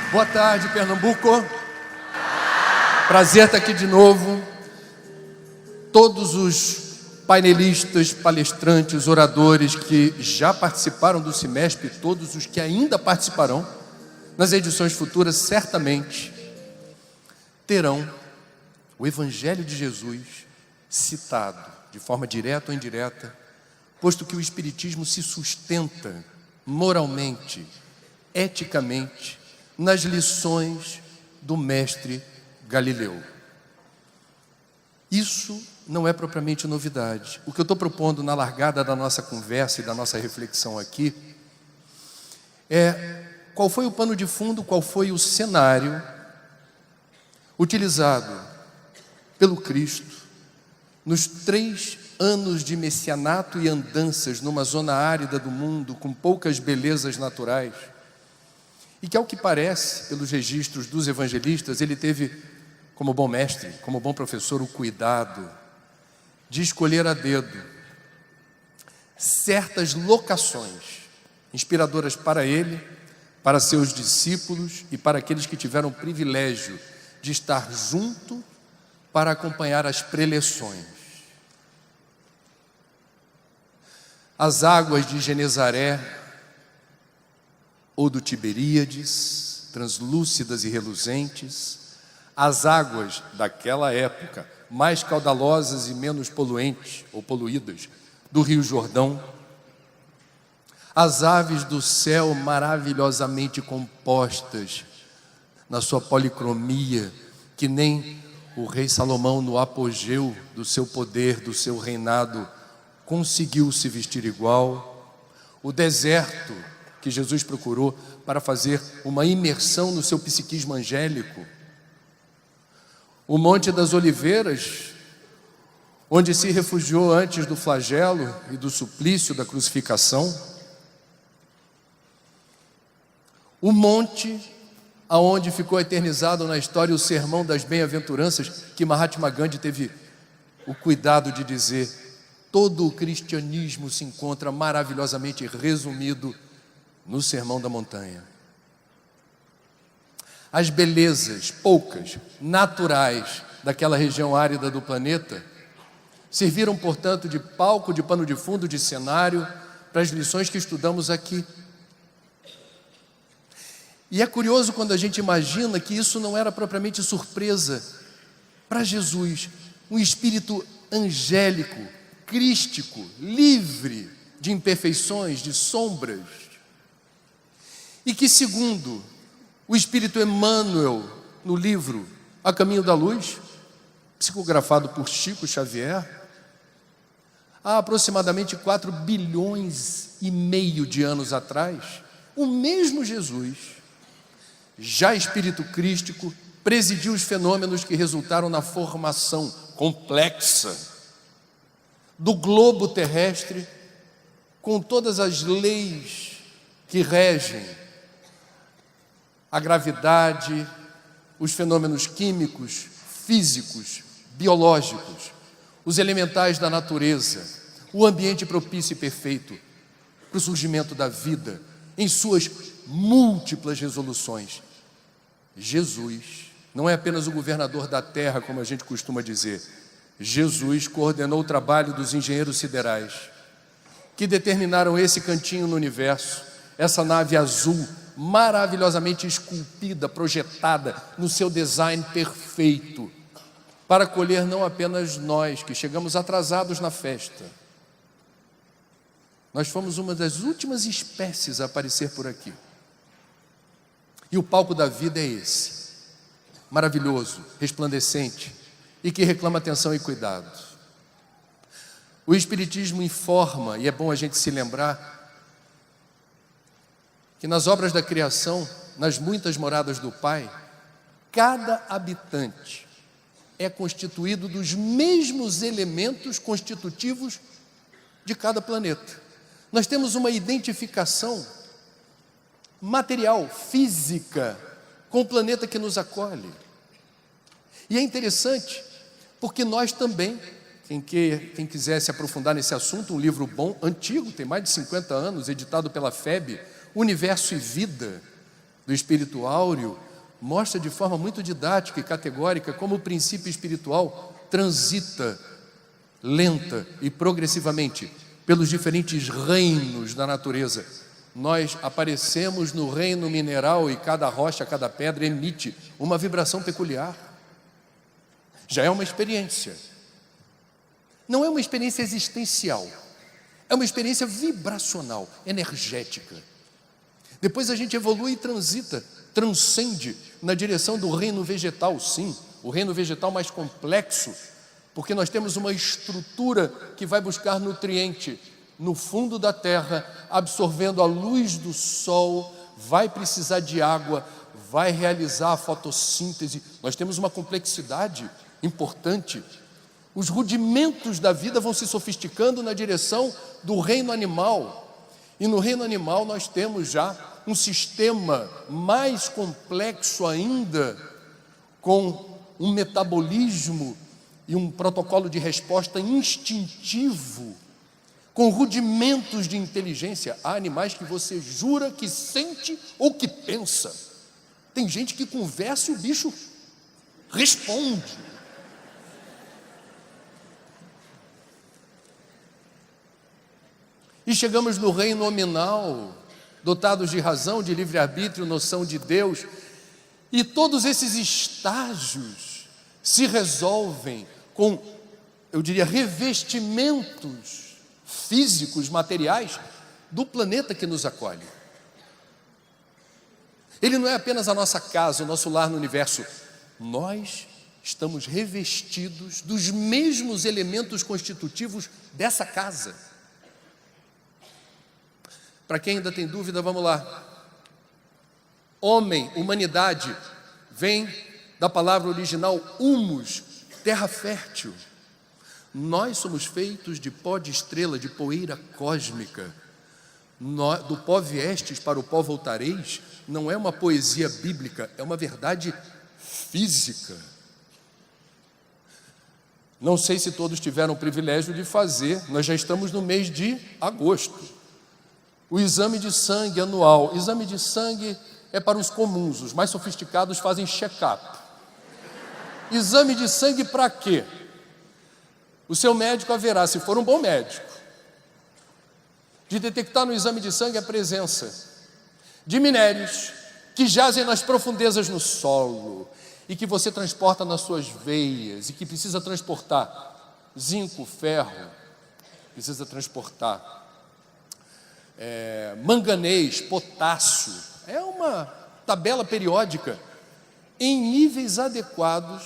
Boa tarde, Pernambuco. Prazer estar aqui de novo. Todos os painelistas, palestrantes, oradores que já participaram do Cimesp, todos os que ainda participarão nas edições futuras, certamente terão o Evangelho de Jesus citado de forma direta ou indireta, posto que o Espiritismo se sustenta moralmente, eticamente, nas lições do mestre Galileu. Isso não é propriamente novidade. O que eu estou propondo na largada da nossa conversa e da nossa reflexão aqui é qual foi o pano de fundo, qual foi o cenário utilizado pelo Cristo nos 3 anos de messianato e andanças numa zona árida do mundo com poucas belezas naturais, e que, ao que parece, pelos registros dos evangelistas, ele teve, como bom mestre, como bom professor, o cuidado de escolher a dedo certas locações inspiradoras para ele, para seus discípulos e para aqueles que tiveram o privilégio de estar junto para acompanhar as preleções. As águas de Genezaré ou do Tiberíades, translúcidas e reluzentes, as águas daquela época, mais caudalosas e menos poluentes ou poluídas, do Rio Jordão, as aves do céu maravilhosamente compostas na sua policromia, que nem o rei Salomão, no apogeu do seu poder, do seu reinado, conseguiu se vestir igual. O deserto que Jesus procurou para fazer uma imersão no seu psiquismo angélico. O Monte das Oliveiras, onde se refugiou antes do flagelo e do suplício da crucificação. O monte aonde ficou eternizado na história o sermão das bem-aventuranças, que Mahatma Gandhi teve o cuidado de dizer: todo o cristianismo se encontra maravilhosamente resumido no Sermão da Montanha. As belezas, poucas, naturais daquela região árida do planeta serviram, portanto, de palco, de pano de fundo, de cenário para as lições que estudamos aqui. E é curioso quando a gente imagina que isso não era propriamente surpresa para Jesus, um espírito angélico, crístico, livre de imperfeições, de sombras, e que, segundo o Espírito Emmanuel, no livro A Caminho da Luz, psicografado por Chico Xavier, há aproximadamente 4,5 bilhões de anos atrás, o mesmo Jesus, já espírito crístico, presidiu os fenômenos que resultaram na formação complexa do globo terrestre, com todas as leis que regem a gravidade, os fenômenos químicos, físicos, biológicos, os elementais da natureza, o ambiente propício e perfeito para o surgimento da vida, em suas múltiplas resoluções. Jesus não é apenas o governador da terra, como a gente costuma dizer. Jesus coordenou o trabalho dos engenheiros siderais, que determinaram esse cantinho no universo, essa nave azul, maravilhosamente esculpida, projetada no seu design perfeito, para acolher não apenas nós, que chegamos atrasados na festa. Nós fomos uma das últimas espécies a aparecer por aqui. E o palco da vida é esse, maravilhoso, resplandecente, e que reclama atenção e cuidado. O Espiritismo informa, e é bom a gente se lembrar, que nas obras da criação, nas muitas moradas do Pai, cada habitante é constituído dos mesmos elementos constitutivos de cada planeta. Nós temos uma identificação material, física, com o planeta que nos acolhe. E é interessante, porque nós também, quem quiser se aprofundar nesse assunto, um livro bom, antigo, tem mais de 50 anos, editado pela FEB, Universo e Vida, do espírito áureo mostra de forma muito didática e categórica como o princípio espiritual transita lenta e progressivamente pelos diferentes reinos da natureza. Nós aparecemos no reino mineral e cada rocha, cada pedra emite uma vibração peculiar. Já é uma experiência. Não é uma experiência existencial, é uma experiência vibracional, energética. Depois a gente evolui e transita, transcende na direção do reino vegetal, sim, o reino vegetal mais complexo, porque nós temos uma estrutura que vai buscar nutriente no fundo da terra, absorvendo a luz do sol, vai precisar de água, vai realizar a fotossíntese. Nós temos uma complexidade importante. Os rudimentos da vida vão se sofisticando na direção do reino animal. E no reino animal nós temos já um sistema mais complexo ainda, com um metabolismo e um protocolo de resposta instintivo, com rudimentos de inteligência. Há animais que você jura que sente ou que pensa. Tem gente que conversa e o bicho responde. E chegamos no reino nominal, dotados de razão, de livre-arbítrio, noção de Deus, e todos esses estágios se resolvem com, eu diria, revestimentos físicos, materiais, do planeta que nos acolhe. Ele não é apenas a nossa casa, o nosso lar no universo. Nós estamos revestidos dos mesmos elementos constitutivos dessa casa. Para quem ainda tem dúvida, vamos lá. Homem, humanidade, vem da palavra original humus, terra fértil. Nós somos feitos de pó de estrela, de poeira cósmica. Do pó viestes, para o pó voltareis, não é uma poesia bíblica, é uma verdade física. Não sei se todos tiveram o privilégio de fazer, nós já estamos no mês de agosto. O exame de sangue anual. Exame de sangue é para os comuns, os mais sofisticados fazem check-up. Exame de sangue para quê? O seu médico haverá, se for um bom médico, de detectar no exame de sangue a presença de minérios que jazem nas profundezas no solo e que você transporta nas suas veias e que precisa transportar zinco, ferro, precisa transportar manganês, potássio. É uma tabela periódica em níveis adequados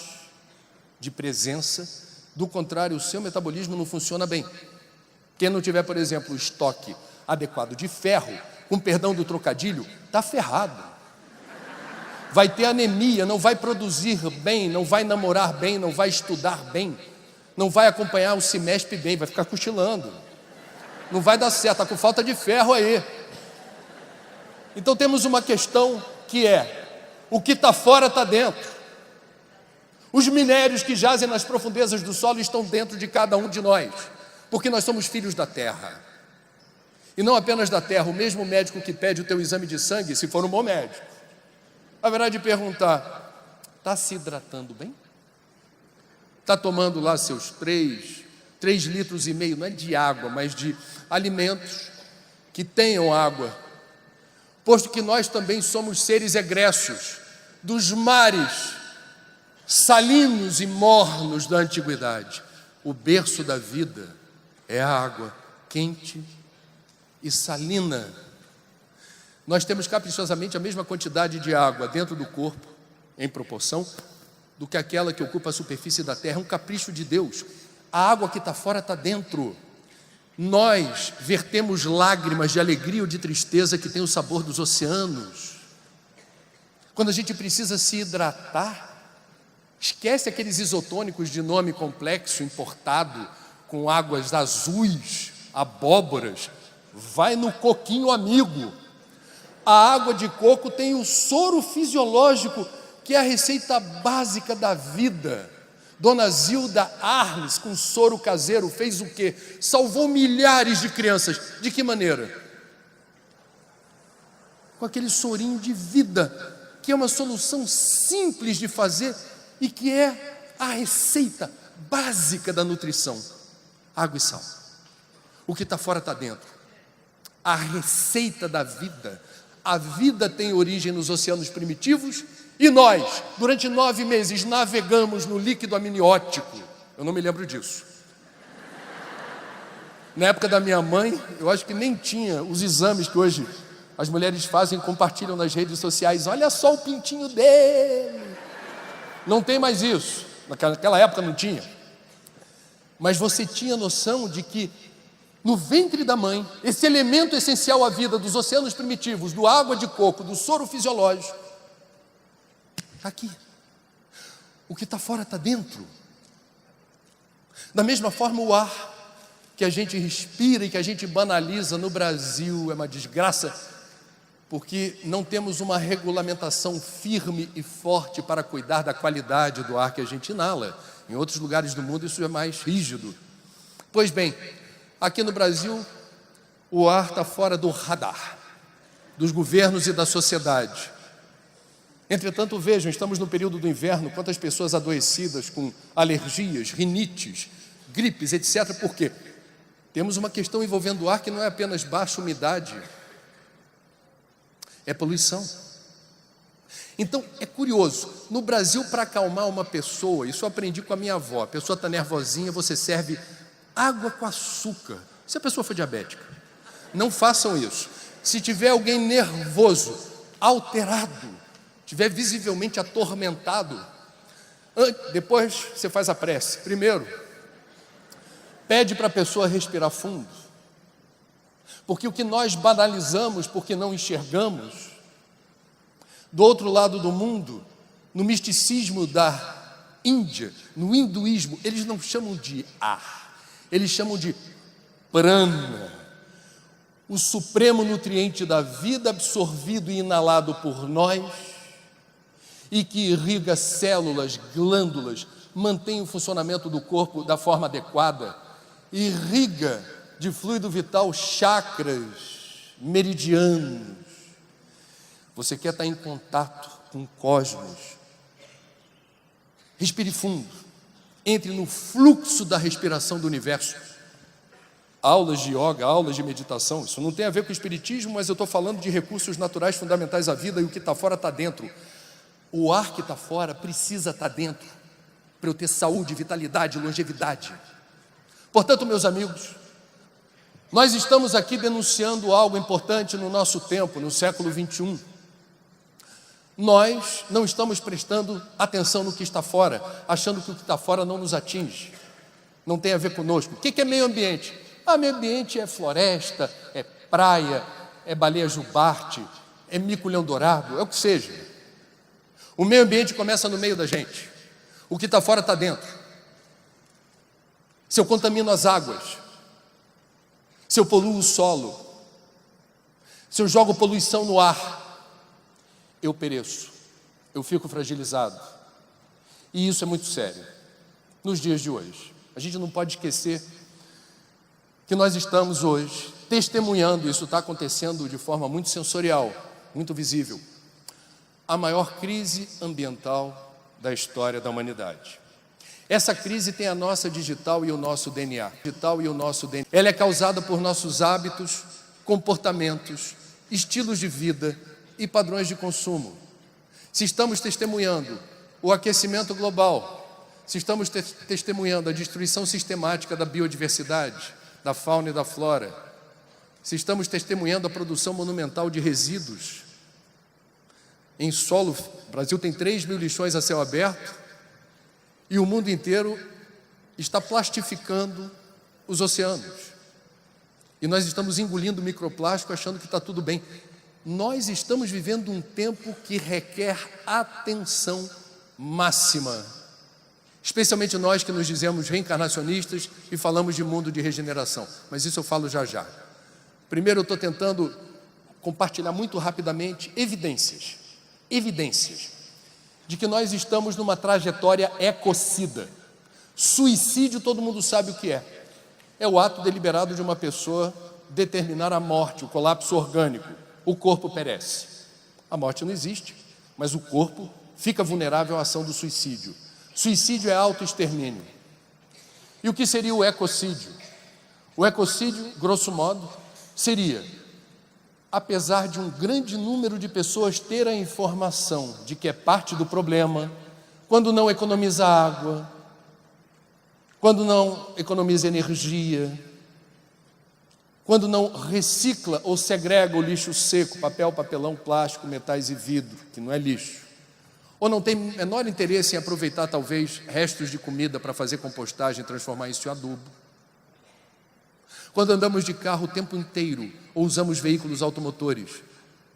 de presença. Do contrário, o seu metabolismo não funciona bem. Quem não tiver, por exemplo, o estoque adequado de ferro, com perdão do trocadilho, está ferrado. Vai ter anemia, não vai produzir bem, não vai namorar bem, não vai estudar bem, não vai acompanhar o semestre bem, vai ficar cochilando. Não vai dar certo, está com falta de ferro aí. Então temos uma questão que é: o que está fora está dentro. Os minérios que jazem nas profundezas do solo estão dentro de cada um de nós, porque nós somos filhos da terra. E não apenas da terra. O mesmo médico que pede o teu exame de sangue, se for um bom médico, haverá de perguntar: está se hidratando bem? Está tomando lá seus 3,5 litros, não é de água, mas de alimentos que tenham água, posto que nós também somos seres egressos dos mares salinos e mornos da antiguidade. O berço da vida é a água quente e salina. Nós temos caprichosamente a mesma quantidade de água dentro do corpo, em proporção, do que aquela que ocupa a superfície da terra. É um capricho de Deus. A água que está fora está dentro. Nós vertemos lágrimas de alegria ou de tristeza que tem o sabor dos oceanos. Quando a gente precisa se hidratar, esquece aqueles isotônicos de nome complexo, importado, com águas azuis, abóboras. Vai no coquinho amigo. A água de coco tem o soro fisiológico, que é a receita básica da vida. Dona Zilda Arles, com soro caseiro, fez o quê? Salvou milhares de crianças. De que maneira? com aquele sorinho de vida, que é uma solução simples de fazer e que é a receita básica da nutrição: água e sal. O que está fora está dentro. A receita da vida. A vida tem origem nos oceanos primitivos e nós, durante 9 meses, navegamos no líquido amniótico. Eu não me lembro disso. Na época da minha mãe, eu acho que nem tinha os exames que hoje as mulheres fazem e compartilham nas redes sociais. Olha só o pintinho dele. Não tem mais isso. Naquela época não tinha. Mas você tinha noção de que no ventre da mãe, esse elemento essencial à vida dos oceanos primitivos, do água de coco, do soro fisiológico, está aqui. O que está fora está dentro. Da mesma forma, o ar que a gente respira e que a gente banaliza no Brasil é uma desgraça, porque não temos uma regulamentação firme e forte para cuidar da qualidade do ar que a gente inala. Em outros lugares do mundo isso é mais rígido. Pois bem, aqui no Brasil o ar está fora do radar dos governos e da sociedade. Entretanto, vejam, estamos no período do inverno, quantas pessoas adoecidas com alergias, rinites, gripes, etc. Por quê? Temos uma questão envolvendo o ar que não é apenas baixa umidade, é poluição. Então, é curioso, no Brasil, para acalmar uma pessoa, isso eu aprendi com a minha avó, a pessoa está nervosinha, você serve água com açúcar, se a pessoa for diabética. Não façam isso. Se tiver alguém nervoso, alterado, tiver visivelmente atormentado, depois você faz a prece. Primeiro, pede para a pessoa respirar fundo, porque o que nós banalizamos porque não enxergamos, do outro lado do mundo, no misticismo da Índia, no hinduísmo, eles não chamam de ar, eles chamam de prana, o supremo nutriente da vida absorvido e inalado por nós e que irriga células, glândulas, mantém o funcionamento do corpo da forma adequada, irriga de fluido vital chakras, meridianos. Você quer estar em contato com o cosmos? Respire fundo, entre no fluxo da respiração do universo. Aulas de yoga, aulas de meditação, isso não tem a ver com o espiritismo, mas eu estou falando de recursos naturais fundamentais à vida, e o que está fora está dentro. O ar que está fora precisa estar dentro, para eu ter saúde, vitalidade, longevidade. Portanto, meus amigos, nós estamos aqui denunciando algo importante no nosso tempo, no século 21. Nós não estamos prestando atenção no que está fora, achando que o que está fora não nos atinge, não tem a ver conosco. O que é meio ambiente? Meio ambiente é floresta, é praia, é baleia jubarte, é mico-leão dourado, é o que seja. O meio ambiente começa no meio da gente. O que está fora está dentro. Se eu contamino as águas, se eu poluo o solo, se eu jogo poluição no ar, eu pereço, eu fico fragilizado. E isso é muito sério nos dias de hoje. A gente não pode esquecer que nós estamos hoje testemunhando, isso está acontecendo de forma muito sensorial, muito visível, a maior crise ambiental da história da humanidade. Essa crise tem a nossa digital e o nosso DNA. Ela é causada por nossos hábitos, comportamentos, estilos de vida e padrões de consumo. Se estamos testemunhando o aquecimento global, se estamos testemunhando a destruição sistemática da biodiversidade, da fauna e da flora, se estamos testemunhando a produção monumental de resíduos em solo, o Brasil tem 3 mil lixões a céu aberto e o mundo inteiro está plastificando os oceanos. E nós estamos engolindo microplástico achando que está tudo bem. Nós estamos vivendo um tempo que requer atenção máxima, especialmente nós que nos dizemos reencarnacionistas e falamos de mundo de regeneração, mas isso eu falo já já. Primeiro eu estou tentando compartilhar muito rapidamente evidências de que nós estamos numa trajetória ecocida. Suicídio todo mundo sabe o que é o ato deliberado de uma pessoa determinar a morte, o colapso orgânico, o corpo perece. A morte não existe, mas o corpo fica vulnerável à ação do suicídio. Suicídio é autoextermínio. E o que seria o ecocídio? O ecocídio, grosso modo, seria, apesar de um grande número de pessoas ter a informação de que é parte do problema, quando não economiza água, quando não economiza energia, quando não recicla ou segrega o lixo seco, papel, papelão, plástico, metais e vidro, que não é lixo, ou não tem menor interesse em aproveitar talvez restos de comida para fazer compostagem e transformar isso em adubo, quando andamos de carro o tempo inteiro ou usamos veículos automotores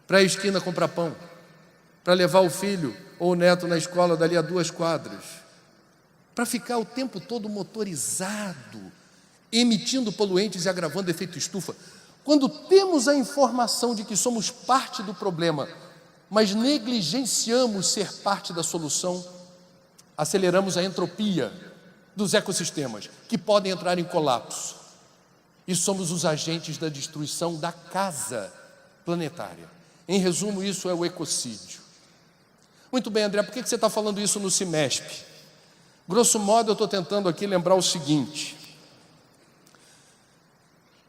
para a esquina comprar pão, para levar o filho ou o neto na escola dali a 2 quadras, para ficar o tempo todo motorizado, emitindo poluentes e agravando efeito estufa. Quando temos a informação de que somos parte do problema, mas negligenciamos ser parte da solução, aceleramos a entropia dos ecossistemas, que podem entrar em colapso. E somos os agentes da destruição da casa planetária. Em resumo, isso é o ecocídio. Muito bem, André, por que você está falando isso no Cimesp? Grosso modo, eu estou tentando aqui lembrar o seguinte: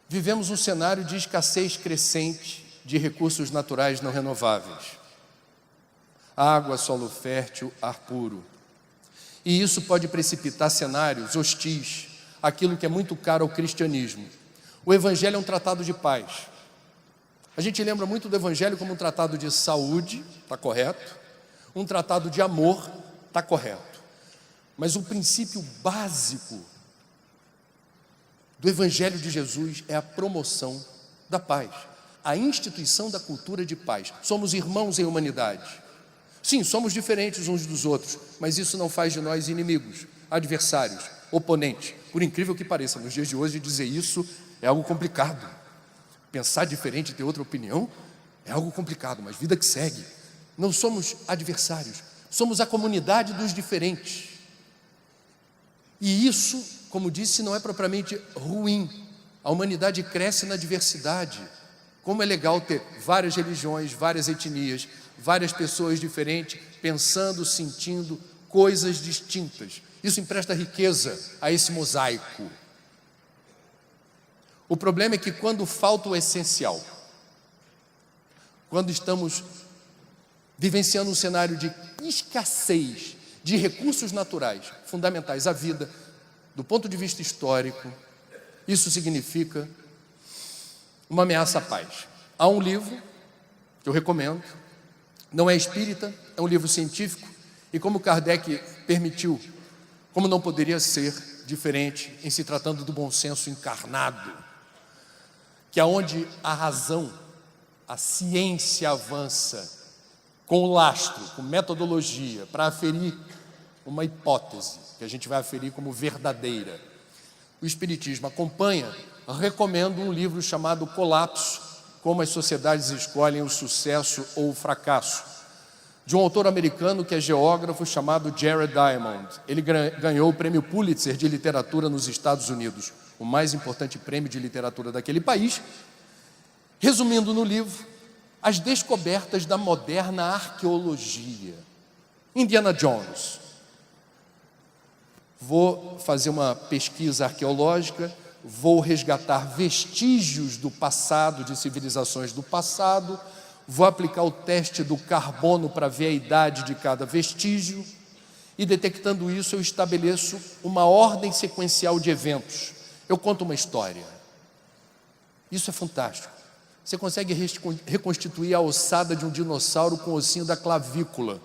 vivemos um cenário de escassez crescente de recursos naturais não renováveis. Água, solo fértil, ar puro. E isso pode precipitar cenários hostis, aquilo que é muito caro ao cristianismo. O Evangelho é um tratado de paz. A gente lembra muito do Evangelho como um tratado de saúde, está correto, um tratado de amor, está correto. Mas o princípio básico do Evangelho de Jesus é a promoção da paz, a instituição da cultura de paz. Somos irmãos em humanidade. Sim, somos diferentes uns dos outros, mas isso não faz de nós inimigos, adversários, oponentes. Por incrível que pareça, nos dias de hoje dizer isso é algo complicado. Pensar diferente, ter outra opinião, é algo complicado, mas vida que segue. Não somos adversários, somos a comunidade dos diferentes. E isso, como disse, não é propriamente ruim. A humanidade cresce na diversidade. Como é legal ter várias religiões, várias etnias, várias pessoas diferentes, pensando, sentindo coisas distintas. Isso empresta riqueza a esse mosaico. O problema é que quando falta o essencial, quando estamos vivenciando um cenário de escassez de recursos naturais fundamentais à vida, do ponto de vista histórico, isso significa uma ameaça à paz. Há um livro que eu recomendo, não é espírita, é um livro científico, e como Kardec permitiu, como não poderia ser diferente em se tratando do bom senso encarnado, que é onde a razão, a ciência avança com lastro, com metodologia, para aferir uma hipótese, que a gente vai aferir como verdadeira. O Espiritismo acompanha, recomendo um livro chamado Colapso, como as sociedades escolhem o sucesso ou o fracasso, de um autor americano que é geógrafo chamado Jared Diamond. Ele ganhou o prêmio Pulitzer de literatura nos Estados Unidos, o mais importante prêmio de literatura daquele país, resumindo no livro as descobertas da moderna arqueologia. Indiana Jones. Vou fazer uma pesquisa arqueológica, vou resgatar vestígios do passado, de civilizações do passado, vou aplicar o teste do carbono para ver a idade de cada vestígio, e detectando isso eu estabeleço uma ordem sequencial de eventos. Eu conto uma história. Isso é fantástico. Você consegue reconstituir a ossada de um dinossauro com o ossinho da clavícula.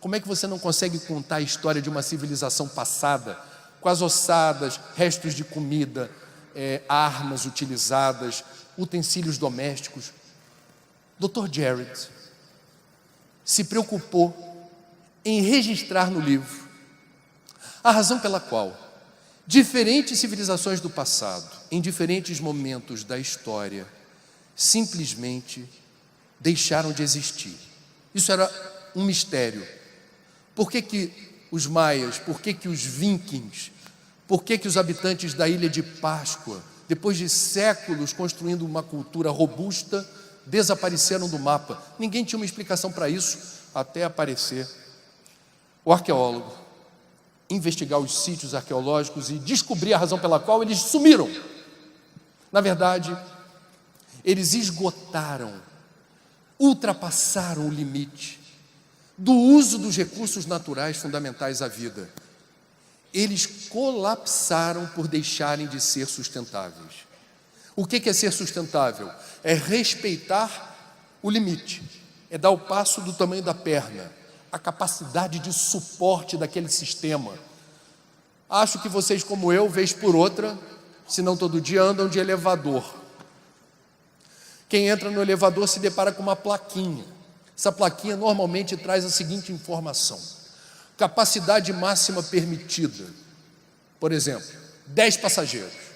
Como é que você não consegue contar a história de uma civilização passada, com as ossadas, restos de comida, armas utilizadas, utensílios domésticos? Dr. Jared se preocupou em registrar no livro a razão pela qual diferentes civilizações do passado, em diferentes momentos da história, simplesmente deixaram de existir. Isso era um mistério. Por que os maias, por que os vikings, por que os habitantes da Ilha de Páscoa, depois de séculos construindo uma cultura robusta, desapareceram do mapa. Ninguém tinha uma explicação para isso, até aparecer o arqueólogo, investigar os sítios arqueológicos e descobrir a razão pela qual eles sumiram. Na verdade, eles esgotaram, ultrapassaram o limite do uso dos recursos naturais fundamentais à vida. Eles colapsaram por deixarem de ser sustentáveis. O que é ser sustentável? É respeitar o limite, é dar o passo do tamanho da perna, a capacidade de suporte daquele sistema. Acho que vocês, como eu, vez por outra, se não todo dia, andam de elevador. Quem entra no elevador se depara com uma plaquinha. Essa plaquinha normalmente traz a seguinte informação: capacidade máxima permitida. Por exemplo, 10 passageiros.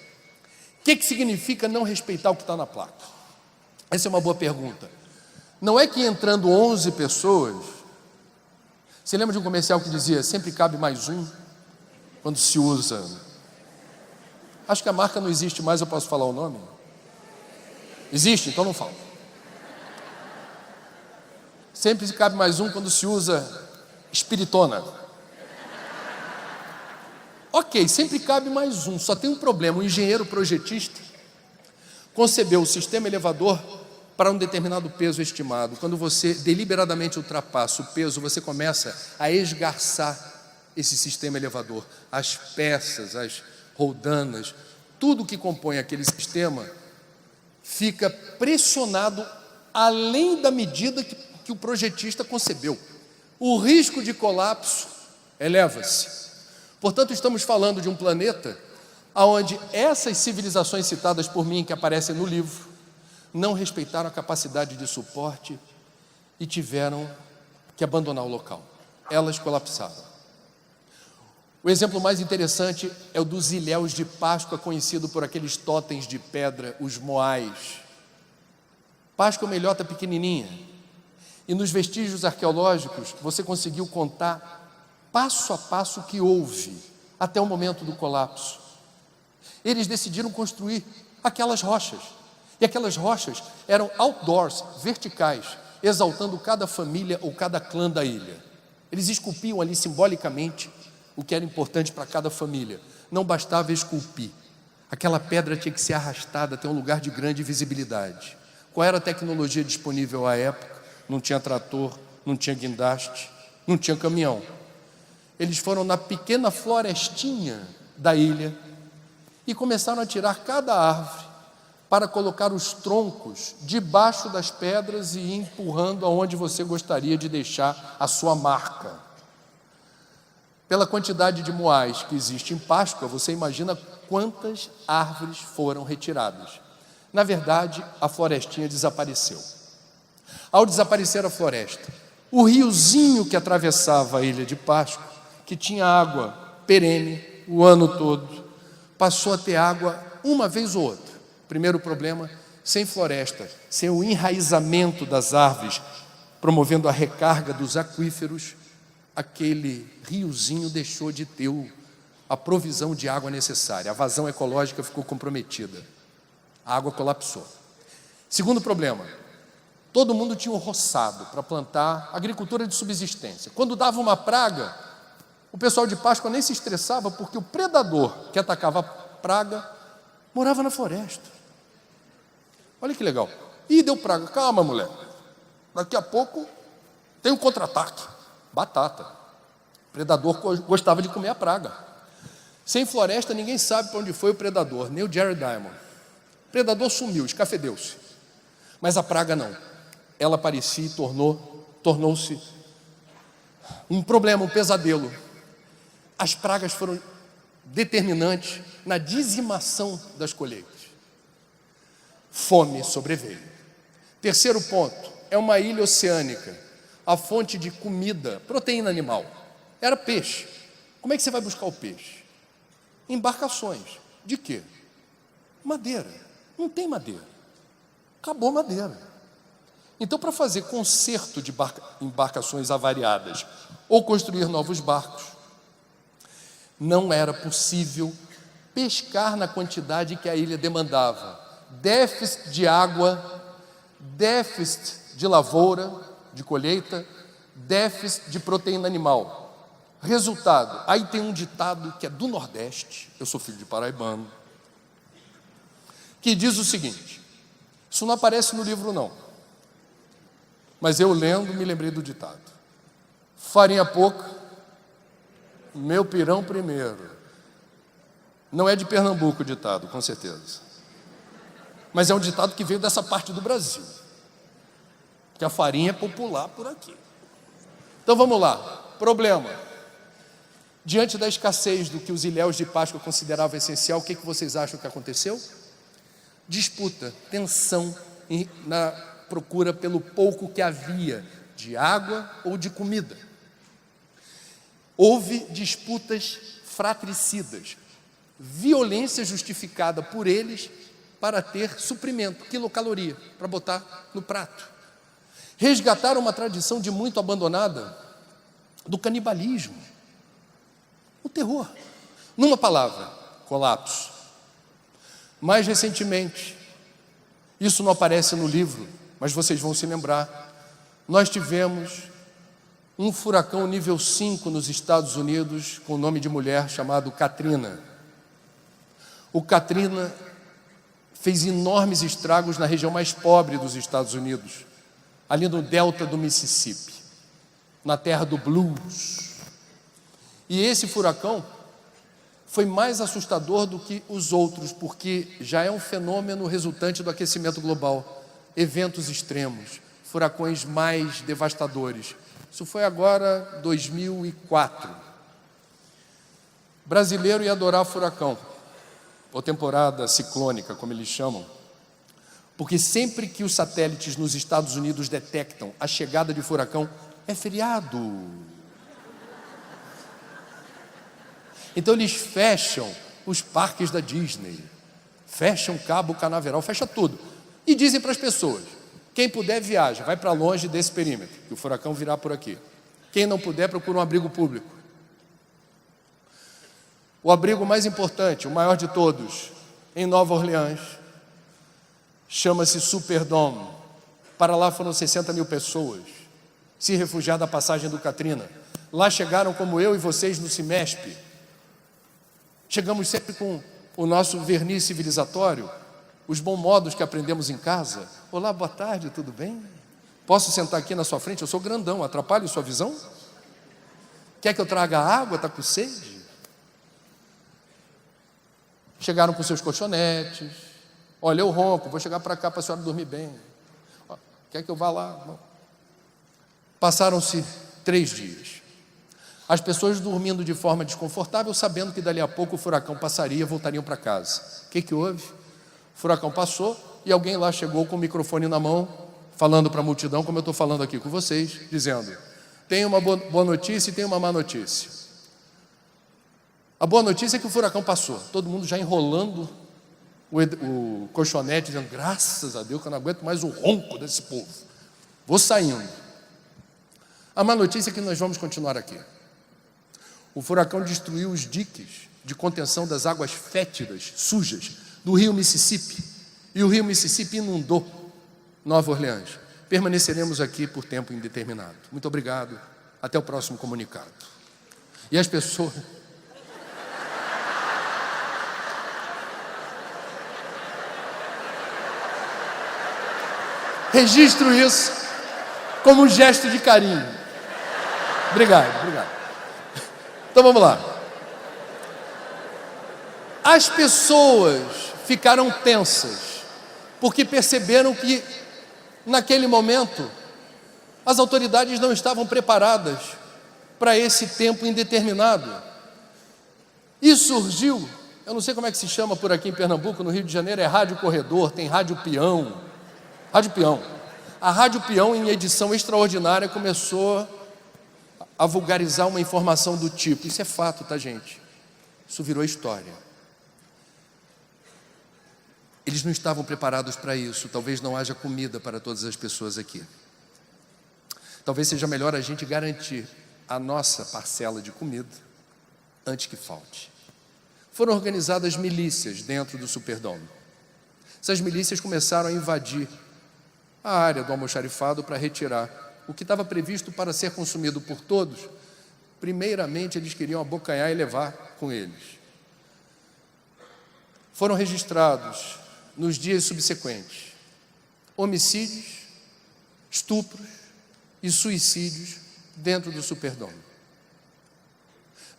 O que significa não respeitar o que está na placa? Essa é uma boa pergunta. Não é que entrando 11 pessoas, você lembra de um comercial que dizia, sempre cabe mais um, quando se usa? Acho que a marca não existe mais, eu posso falar o nome? Existe? Então não falo. Sempre cabe mais um quando se usa espiritona. Ok, sempre cabe mais um, só tem um problema: o engenheiro projetista concebeu o sistema elevador para um determinado peso estimado. Quando você deliberadamente ultrapassa o peso, você começa a esgarçar esse sistema elevador. As peças, as roldanas, tudo que compõe aquele sistema fica pressionado além da medida que o projetista concebeu. O risco de colapso eleva-se. Portanto, estamos falando de um planeta onde essas civilizações citadas por mim, que aparecem no livro, não respeitaram a capacidade de suporte e tiveram que abandonar o local. Elas colapsaram. O exemplo mais interessante é o dos ilhéus de Páscoa, conhecido por aqueles totens de pedra, os moais. Páscoa é uma ilhota pequenininha. E nos vestígios arqueológicos, você conseguiu contar passo a passo o que houve até o momento do colapso. Eles decidiram construir aquelas rochas. E aquelas rochas eram outdoors, verticais, exaltando cada família ou cada clã da ilha. Eles esculpiam ali simbolicamente o que era importante para cada família. Não bastava esculpir. Aquela pedra tinha que ser arrastada até um lugar de grande visibilidade. Qual era a tecnologia disponível à época? Não tinha trator, não tinha guindaste, não tinha caminhão. Eles foram na pequena florestinha da ilha e começaram a tirar cada árvore para colocar os troncos debaixo das pedras e ir empurrando aonde você gostaria de deixar a sua marca. Pela quantidade de moais que existe em Páscoa, você imagina quantas árvores foram retiradas. Na verdade, a florestinha desapareceu. Ao desaparecer a floresta, o riozinho que atravessava a ilha de Páscoa, que tinha água perene o ano todo, passou a ter água uma vez ou outra. Primeiro problema, sem floresta, sem o enraizamento das árvores, promovendo a recarga dos aquíferos, aquele riozinho deixou de ter a provisão de água necessária. A vazão ecológica ficou comprometida. A água colapsou. Segundo problema, todo mundo tinha um roçado para plantar, agricultura de subsistência. Quando dava uma praga, o pessoal de Páscoa nem se estressava, porque o predador que atacava a praga morava na floresta. Olha que legal. Ih, deu praga. Calma, mulher. Daqui a pouco tem um contra-ataque. Batata. O predador gostava de comer a praga. Sem floresta, ninguém sabe para onde foi o predador, nem o Jerry Diamond. O predador sumiu, escafedeu-se. Mas a praga não. Ela aparecia e tornou-se um problema, um pesadelo. As pragas foram determinantes na dizimação das colheitas. Fome sobreveio. Terceiro ponto, é uma ilha oceânica. A fonte de comida, proteína animal, era peixe. Como é que você vai buscar o peixe? Embarcações. De quê? Madeira. Não tem madeira. Acabou a madeira. Então, para fazer conserto de embarcações avariadas ou construir novos barcos, não era possível pescar na quantidade que a ilha demandava. Déficit de água déficit de lavoura, de colheita, déficit de proteína animal. Resultado, aí tem um ditado que é do Nordeste, eu sou filho de paraibano, que diz o seguinte, isso não aparece no livro não, mas eu lendo me lembrei do ditado: farinha pouca, meu pirão primeiro. Não é de Pernambuco o ditado, com certeza, mas é um ditado que veio dessa parte do Brasil, que a farinha é popular por aqui. Então vamos lá, problema. Diante da escassez do que os ilhéus de Páscoa consideravam essencial, o que vocês acham que aconteceu? Disputa, tensão na procura pelo pouco que havia de água ou de comida. Houve disputas fratricidas, violência justificada por eles para ter suprimento, quilocaloria, para botar no prato. Resgataram uma tradição de muito abandonada do canibalismo, o terror. Numa palavra, colapso. Mais recentemente, isso não aparece no livro, mas vocês vão se lembrar, nós tivemos um furacão nível 5 nos Estados Unidos, com o nome de mulher, chamado Katrina. O Katrina fez enormes estragos na região mais pobre dos Estados Unidos, ali no delta do Mississippi, na terra do blues. E esse furacão foi mais assustador do que os outros, porque já é um fenômeno resultante do aquecimento global, eventos extremos, furacões mais devastadores. Isso foi agora 2004. Brasileiro ia adorar furacão, ou temporada ciclônica, como eles chamam, porque sempre que os satélites nos Estados Unidos detectam a chegada de furacão, é feriado. Então eles fecham os parques da Disney, fecham Cabo Canaveral, fecha tudo. E dizem para as pessoas, quem puder viaja, vai para longe desse perímetro, que o furacão virá por aqui. Quem não puder, procura um abrigo público. O abrigo mais importante, o maior de todos, em Nova Orleans, chama-se Superdome. Para lá foram 60 mil pessoas se refugiar da passagem do Katrina. Lá chegaram como eu e vocês no Cimesp. Chegamos sempre com o nosso verniz civilizatório, os bons modos que aprendemos em casa. Olá, boa tarde, tudo bem? Posso sentar aqui na sua frente? Eu sou grandão, atrapalho sua visão? Quer que eu traga água? Está com sede? Chegaram com seus colchonetes. Olha, eu ronco, vou chegar para cá para a senhora dormir bem. Quer que eu vá lá? Não. Passaram-se 3 dias. As pessoas dormindo de forma desconfortável, sabendo que dali a pouco o furacão passaria e voltariam para casa. O que houve? O furacão passou e alguém lá chegou com o microfone na mão, falando para a multidão, como eu estou falando aqui com vocês, dizendo, tem uma boa notícia e tem uma má notícia. A boa notícia é que o furacão passou, todo mundo já enrolando o colchonete, dizendo, graças a Deus que eu não aguento mais o ronco desse povo, vou saindo. A má notícia é que nós vamos continuar aqui. O furacão destruiu os diques de contenção das águas fétidas, sujas, do rio Mississippi, e o rio Mississippi inundou Nova Orleans. Permaneceremos aqui por tempo indeterminado. Muito obrigado, até o próximo comunicado. E as pessoas... Registro isso como um gesto de carinho. Obrigado, obrigado. Então vamos lá. As pessoas ficaram tensas, porque perceberam que, naquele momento, as autoridades não estavam preparadas para esse tempo indeterminado. E surgiu, eu não sei como é que se chama por aqui em Pernambuco, no Rio de Janeiro, é rádio corredor, tem rádio peão. Rádio peão. A rádio peão, em edição extraordinária, começou a vulgarizar uma informação do tipo, isso é fato, tá, gente? Isso virou história. Eles não estavam preparados para isso, talvez não haja comida para todas as pessoas aqui. Talvez seja melhor a gente garantir a nossa parcela de comida antes que falte. Foram organizadas milícias dentro do Superdome. Essas milícias começaram a invadir a área do almoxarifado para retirar o que estava previsto para ser consumido por todos. Primeiramente, eles queriam abocanhar e levar com eles. Foram registrados, nos dias subsequentes, homicídios, estupros e suicídios dentro do Superdome.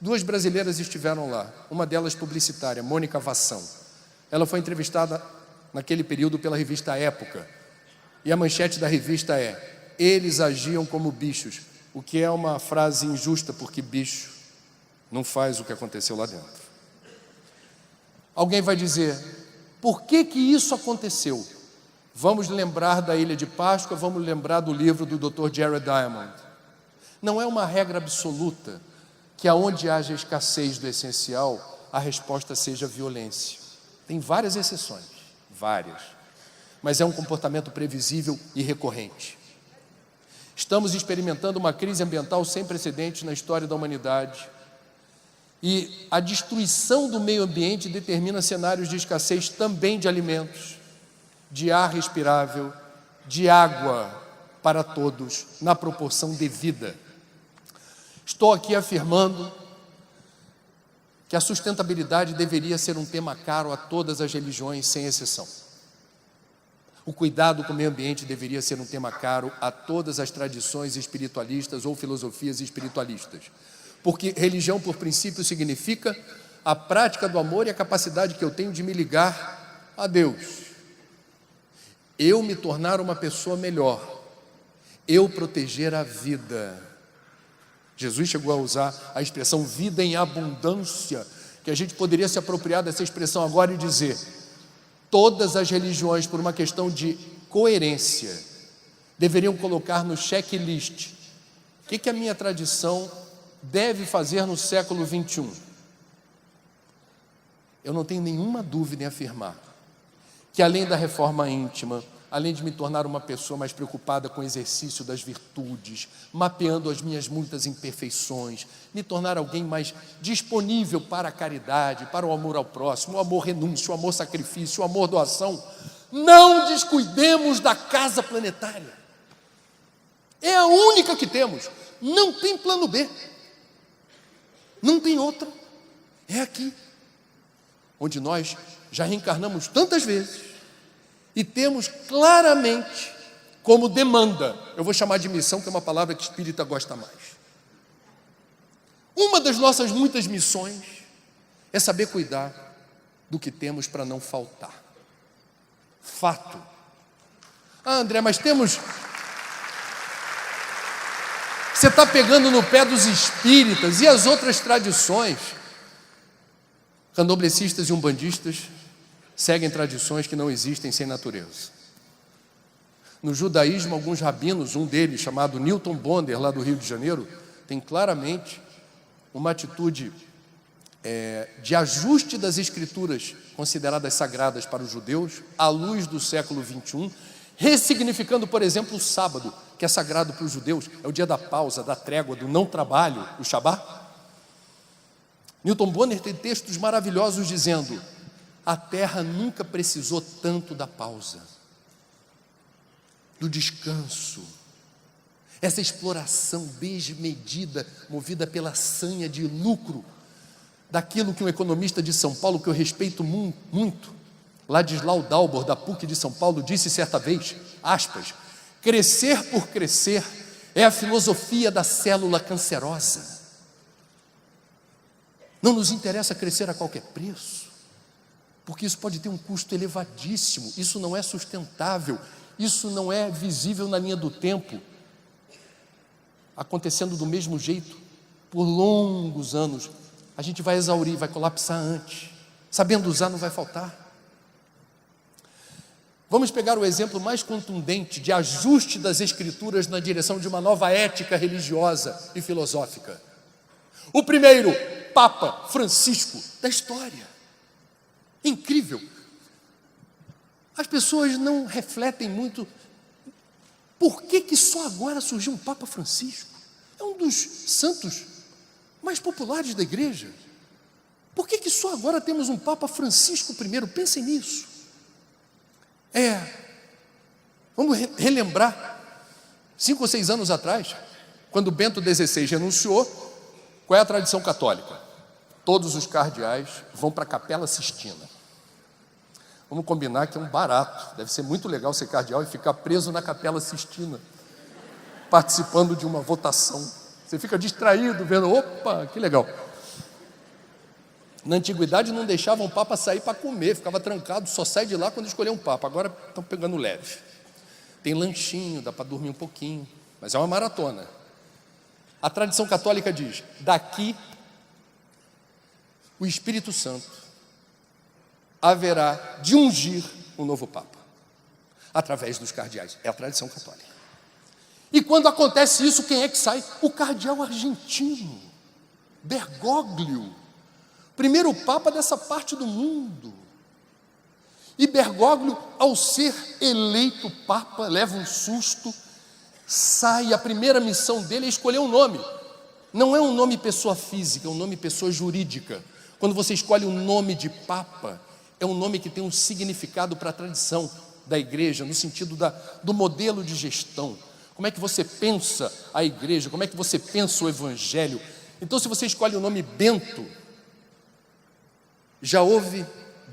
2 brasileiras estiveram lá, uma delas publicitária, Mônica Vassão. Ela foi entrevistada naquele período pela revista Época, e a manchete da revista é: eles agiam como bichos, o que é uma frase injusta, porque bicho não faz o que aconteceu lá dentro. Alguém vai dizer: por que isso aconteceu? Vamos lembrar da Ilha de Páscoa, vamos lembrar do livro do Dr. Jared Diamond. Não é uma regra absoluta que aonde haja escassez do essencial, a resposta seja violência. Tem várias exceções, várias, mas é um comportamento previsível e recorrente. Estamos experimentando uma crise ambiental sem precedentes na história da humanidade, e a destruição do meio ambiente determina cenários de escassez também de alimentos, de ar respirável, de água para todos, na proporção devida. Estou aqui afirmando que a sustentabilidade deveria ser um tema caro a todas as religiões, sem exceção. O cuidado com o meio ambiente deveria ser um tema caro a todas as tradições espiritualistas ou filosofias espiritualistas. Porque religião, por princípio, significa a prática do amor e a capacidade que eu tenho de me ligar a Deus. Eu me tornar uma pessoa melhor. Eu proteger a vida. Jesus chegou a usar a expressão vida em abundância, que a gente poderia se apropriar dessa expressão agora e dizer: todas as religiões, por uma questão de coerência, deveriam colocar no checklist o que a minha tradição deve fazer no século 21. Eu não tenho nenhuma dúvida em afirmar que, além da reforma íntima, além de me tornar uma pessoa mais preocupada com o exercício das virtudes, mapeando as minhas muitas imperfeições, me tornar alguém mais disponível para a caridade, para o amor ao próximo, o amor renúncio, o amor sacrifício, o amor doação, não descuidemos da casa planetária. É a única que temos, não tem plano B, não tem outra, é aqui, onde nós já reencarnamos tantas vezes, e temos claramente como demanda, eu vou chamar de missão, que é uma palavra que espírita gosta mais. Uma das nossas muitas missões é saber cuidar do que temos para não faltar. Fato. Ah, André, mas temos... Você está pegando no pé dos espíritas e as outras tradições. Candomblecistas e umbandistas seguem tradições que não existem sem natureza. No judaísmo, alguns rabinos, um deles chamado Newton Bonder, lá do Rio de Janeiro, tem claramente uma atitude de ajuste das escrituras consideradas sagradas para os judeus, à luz do século 21, ressignificando, por exemplo, o sábado, que é sagrado para os judeus, é o dia da pausa, da trégua, do não trabalho, o Shabat. Newton Bonder tem textos maravilhosos dizendo: a terra nunca precisou tanto da pausa, do descanso, essa exploração desmedida, movida pela sanha de lucro, daquilo que um economista de São Paulo, que eu respeito muito, Ladislau Dalbor, da PUC de São Paulo, disse certa vez, aspas, crescer por crescer é a filosofia da célula cancerosa. Não nos interessa crescer a qualquer preço, porque isso pode ter um custo elevadíssimo, isso não é sustentável, isso não é visível na linha do tempo, acontecendo do mesmo jeito, por longos anos, a gente vai exaurir, vai colapsar antes, sabendo usar não vai faltar. Vamos pegar o exemplo mais contundente de ajuste das escrituras na direção de uma nova ética religiosa e filosófica. O primeiro Papa Francisco da história. Incrível. As pessoas não refletem muito por que só agora surgiu um Papa Francisco. É um dos santos mais populares da igreja. Por que só agora temos um Papa Francisco I? Pensem nisso. Vamos relembrar, 5 ou 6 anos atrás, quando Bento XVI renunciou, qual é a tradição católica? Todos os cardeais vão para a Capela Sistina. Vamos combinar que é um barato, deve ser muito legal ser cardeal e ficar preso na Capela Sistina, participando de uma votação. Você fica distraído, vendo, opa, que legal. Na antiguidade não deixavam o Papa sair para comer, ficava trancado, só sai de lá quando escolher um Papa. Agora estão pegando leve. Tem lanchinho, dá para dormir um pouquinho, mas é uma maratona. A tradição católica diz, daqui o Espírito Santo haverá de ungir um novo Papa, através dos cardeais. É a tradição católica. E quando acontece isso, quem é que sai? O cardeal argentino, Bergoglio, primeiro Papa dessa parte do mundo. E Bergoglio, ao ser eleito Papa, leva um susto, sai, a primeira missão dele é escolher um nome. Não é um nome pessoa física, é um nome pessoa jurídica. Quando você escolhe um nome de Papa, é um nome que tem um significado para a tradição da igreja, no sentido do modelo de gestão. Como é que você pensa a igreja, como é que você pensa o evangelho. Então, se você escolhe o nome Bento, já houve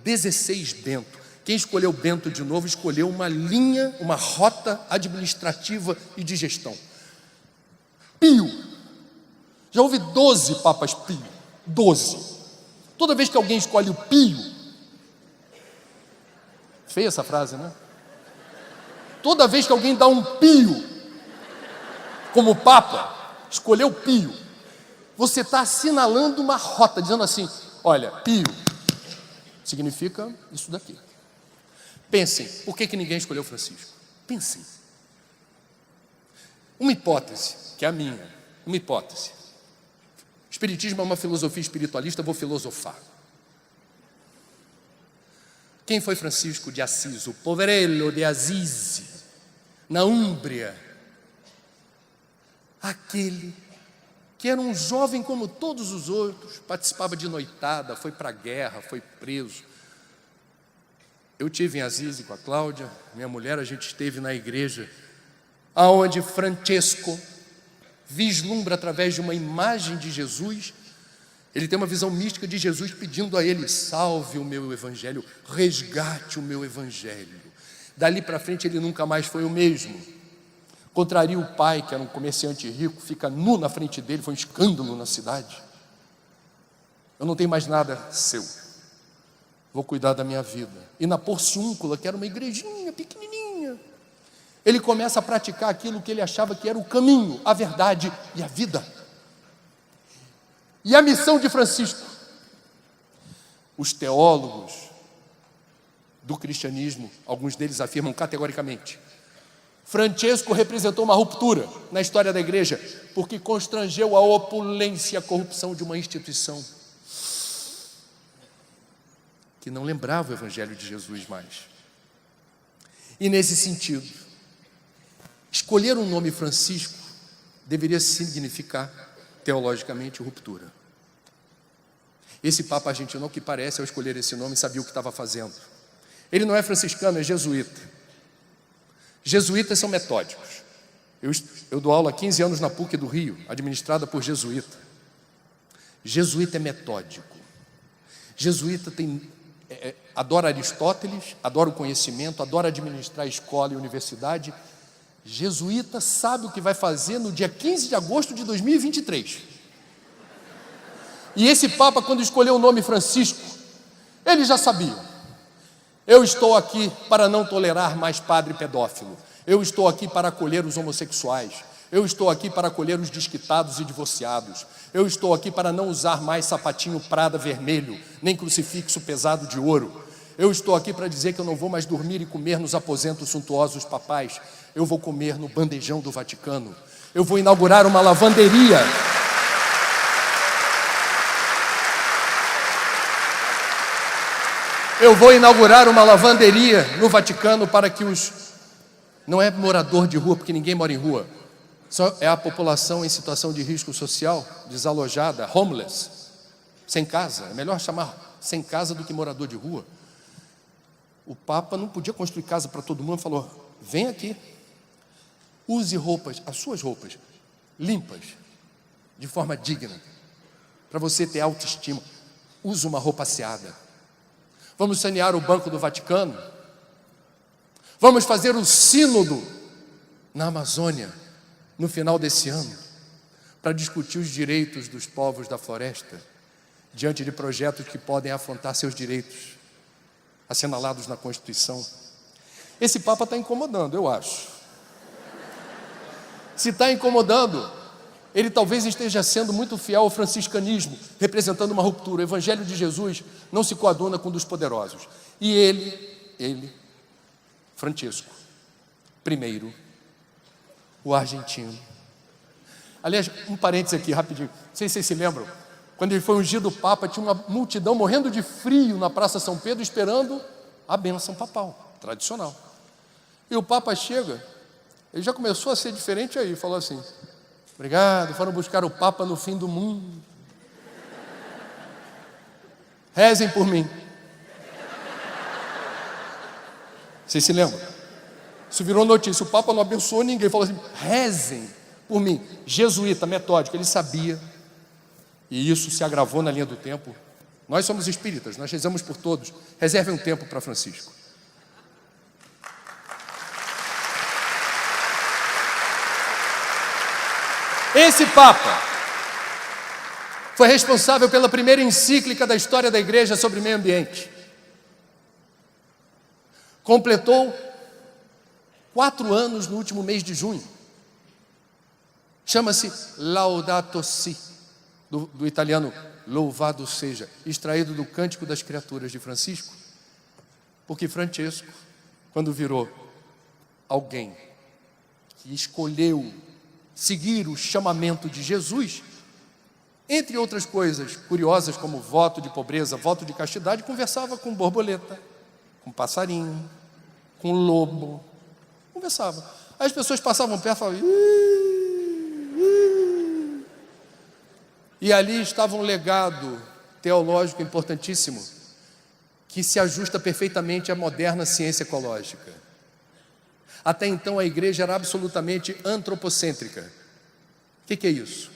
16 Bento. Quem escolheu Bento de novo, escolheu uma linha, uma rota administrativa e de gestão. Pio, já houve 12 Papas Pio, 12. Toda vez que alguém escolhe o Pio, feia essa frase, né? Toda vez que alguém dá um Pio como Papa, escolheu Pio, você está assinalando uma rota, dizendo assim, olha, Pio significa isso daqui. Pensem, por que ninguém escolheu Francisco? Pensem. Uma hipótese, que é a minha, uma hipótese. Espiritismo é uma filosofia espiritualista, vou filosofar. Quem foi Francisco de Assis? O poverello de Assisi, na Úmbria. Aquele que era um jovem como todos os outros, participava de noitada, foi para a guerra, foi preso. Eu estive em Assisi com a Cláudia, minha mulher, a gente esteve na igreja, aonde Francesco vislumbra através de uma imagem de Jesus, ele tem uma visão mística de Jesus pedindo a ele, salve o meu evangelho, resgate o meu evangelho. Dali para frente ele nunca mais foi o mesmo. Contraria o pai, que era um comerciante rico, fica nu na frente dele, foi um escândalo na cidade. Eu não tenho mais nada seu, vou cuidar da minha vida. E na Porciúncula, que era uma igrejinha pequenininha, ele começa a praticar aquilo que ele achava que era o caminho, a verdade e a vida. E a missão de Francisco? Os teólogos do cristianismo, alguns deles afirmam categoricamente, Francesco representou uma ruptura na história da igreja, porque constrangeu a opulência e a corrupção de uma instituição que não lembrava o evangelho de Jesus mais. E nesse sentido, escolher o nome Francisco deveria significar, teologicamente, ruptura. Esse Papa argentino, que parece, ao escolher esse nome, sabia o que estava fazendo. Ele não é franciscano, é jesuíta. Jesuítas são metódicos. Eu dou aula há 15 anos na PUC do Rio, administrada por jesuíta. Jesuíta é metódico. Jesuíta adora Aristóteles, adora o conhecimento, adora administrar escola e universidade. Jesuíta sabe o que vai fazer no dia 15 de agosto de 2023. E esse Papa, quando escolheu o nome Francisco, ele já sabia. Eu estou aqui para não tolerar mais padre pedófilo. Eu estou aqui para acolher os homossexuais. Eu estou aqui para acolher os desquitados e divorciados. Eu estou aqui para não usar mais sapatinho Prada vermelho, nem crucifixo pesado de ouro. Eu estou aqui para dizer que eu não vou mais dormir e comer nos aposentos suntuosos papais. Eu vou comer no bandejão do Vaticano. Eu vou inaugurar uma lavanderia. Eu vou inaugurar uma lavanderia no Vaticano para que não é morador de rua, porque ninguém mora em rua, só é a população em situação de risco social, desalojada, homeless, sem casa. É melhor chamar sem casa do que morador de rua. O Papa não podia construir casa para todo mundo, falou, vem aqui, use roupas, as suas roupas, limpas, de forma digna, para você ter autoestima. Use uma roupa asseada. Vamos sanear o Banco do Vaticano. Vamos fazer o sínodo na Amazônia, no final desse ano, para discutir os direitos dos povos da floresta, diante de projetos que podem afrontar seus direitos, assinalados na Constituição. Esse Papa está incomodando, eu acho. Se está incomodando, ele talvez esteja sendo muito fiel ao franciscanismo, representando uma ruptura. O Evangelho de Jesus não se coaduna com o dos poderosos. E ele, Francisco, primeiro, o argentino. Aliás, um parênteses aqui, rapidinho. Não sei se vocês se lembram. Quando ele foi ungido Papa, tinha uma multidão morrendo de frio na Praça São Pedro, esperando a bênção papal, tradicional. E o Papa chega, ele já começou a ser diferente aí, falou assim: obrigado, foram buscar o Papa no fim do mundo. Rezem por mim. Vocês se lembram? Isso virou notícia, o Papa não abençoou ninguém, falou assim: rezem por mim. Jesuíta, metódico, ele sabia, e isso se agravou na linha do tempo. Nós somos espíritas, nós rezamos por todos. Reservem um tempo para Francisco. Esse Papa foi responsável pela primeira encíclica da história da Igreja sobre meio ambiente. Completou 4 anos no último mês de junho. Chama-se Laudato Si, do italiano louvado seja, extraído do Cântico das Criaturas de Francisco, porque Francisco, quando virou alguém que escolheu seguir o chamamento de Jesus, entre outras coisas curiosas como voto de pobreza, voto de castidade, conversava com borboleta, com passarinho, com lobo, conversava. Aí as pessoas passavam perto e falavam: e ali estava um legado teológico importantíssimo, que se ajusta perfeitamente à moderna ciência ecológica. Até então a igreja era absolutamente antropocêntrica. O que é isso?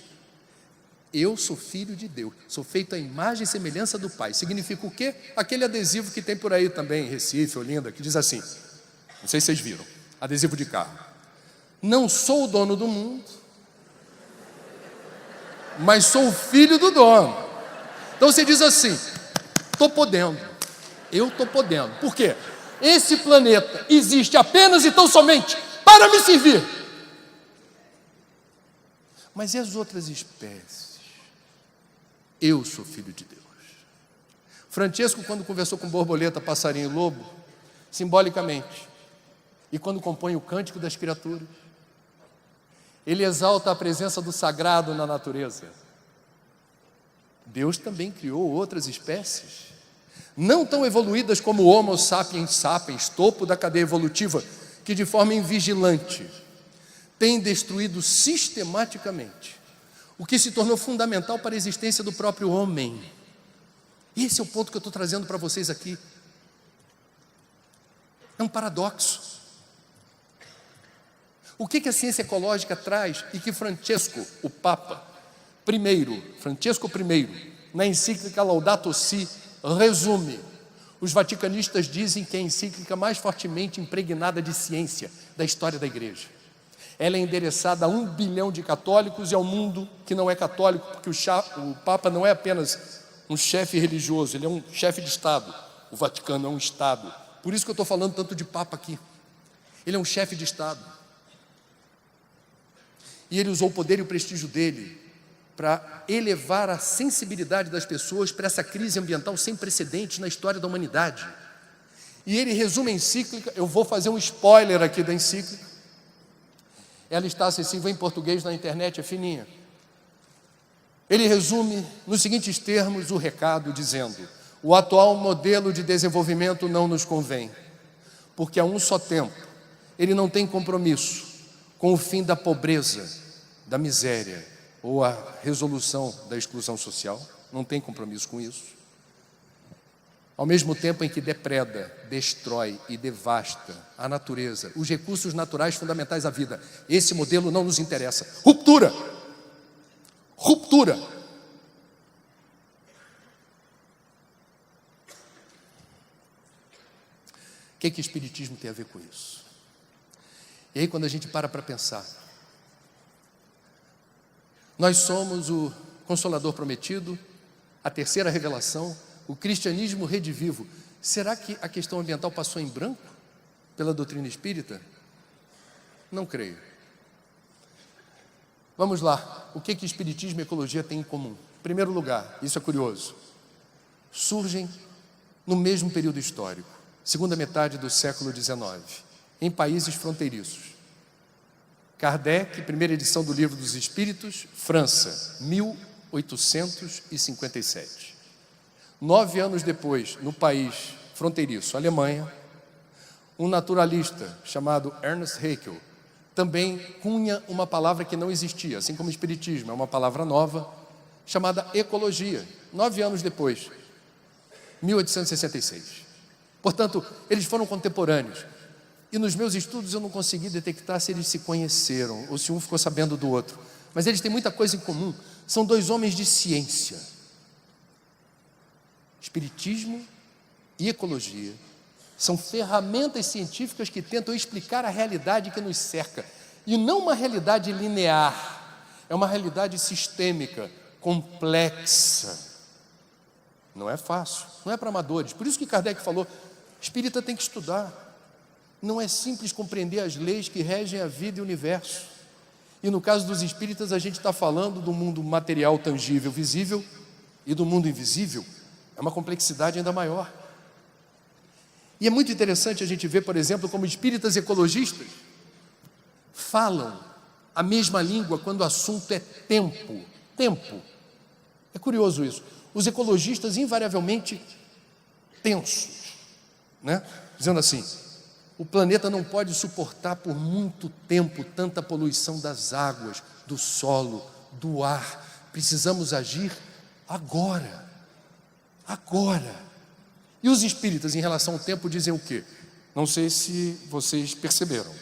Eu sou filho de Deus, sou feito à imagem e semelhança do Pai. Significa o quê? Aquele adesivo que tem por aí também em Recife, Olinda, que diz assim, não sei se vocês viram, adesivo de carro: não sou o dono do mundo, mas sou o filho do dono. Então você diz assim: estou podendo, eu estou podendo. Por quê? Esse planeta existe apenas e tão somente para me servir. Mas e as outras espécies? Eu sou filho de Deus. Francisco, quando conversou com borboleta, passarinho e lobo, simbolicamente, e quando compõe o Cântico das Criaturas, ele exalta a presença do sagrado na natureza. Deus também criou outras espécies, não tão evoluídas como o Homo sapiens sapiens, topo da cadeia evolutiva, que de forma invigilante tem destruído sistematicamente o que se tornou fundamental para a existência do próprio homem. Esse é o ponto que eu estou trazendo para vocês aqui. É um paradoxo. O que a ciência ecológica traz e que Francisco, o Papa, Francisco I, na encíclica Laudato Si, resume. Os vaticanistas dizem que é a encíclica mais fortemente impregnada de ciência da história da Igreja. Ela é endereçada a 1 bilhão de católicos e ao mundo que não é católico, porque o Papa não é apenas um chefe religioso, ele é um chefe de Estado. O Vaticano é um Estado. Por isso que eu estou falando tanto de Papa aqui. Ele é um chefe de Estado. E ele usou o poder e o prestígio dele para elevar a sensibilidade das pessoas para essa crise ambiental sem precedentes na história da humanidade. E ele resume a encíclica, eu vou fazer um spoiler aqui da encíclica. Ela está acessível em português na internet, é fininha. Ele resume nos seguintes termos o recado, dizendo: o atual modelo de desenvolvimento não nos convém, porque a um só tempo ele não tem compromisso com o fim da pobreza, da miséria ou a resolução da exclusão social, não tem compromisso com isso. ao mesmo tempo em que depreda, destrói e devasta a natureza, os recursos naturais fundamentais à vida. Esse modelo não nos interessa. Ruptura! Ruptura! O que o Espiritismo tem a ver com isso? E aí, quando a gente para pensar, nós somos o Consolador prometido, a terceira revelação, o cristianismo redivivo. Será que a questão ambiental passou em branco pela doutrina espírita? Não creio. Vamos lá, o que espiritismo e ecologia têm em comum? Em primeiro lugar, isso é curioso, surgem no mesmo período histórico, segunda metade do século XIX, em países fronteiriços. Kardec, primeira edição do Livro dos Espíritos, França, 1857. 9 anos depois, no país fronteiriço, Alemanha, um naturalista chamado Ernst Haeckel também cunha uma palavra que não existia, assim como o espiritismo é uma palavra nova, chamada ecologia. 9 anos depois, 1866. Portanto, eles foram contemporâneos. E nos meus estudos eu não consegui detectar se eles se conheceram ou se um ficou sabendo do outro. Mas eles têm muita coisa em comum. São 2 homens de ciência. Espiritismo e ecologia são ferramentas científicas que tentam explicar a realidade que nos cerca. E não uma realidade linear, é uma realidade sistêmica, complexa. Não é fácil, não é para amadores. Por isso que Kardec falou, espírita tem que estudar. Não é simples compreender as leis que regem a vida e o universo. E no caso dos espíritas, a gente está falando do mundo material, tangível, visível, e do mundo invisível. É uma complexidade ainda maior. E é muito interessante a gente ver, por exemplo, como espíritas e ecologistas falam a mesma língua quando o assunto é tempo. Tempo. É curioso isso. Os ecologistas invariavelmente tensos, né? Dizendo assim, o planeta não pode suportar por muito tempo tanta poluição das águas, do solo, do ar. Precisamos agir agora. Agora. E os espíritas em relação ao tempo dizem o quê? Não sei se vocês perceberam.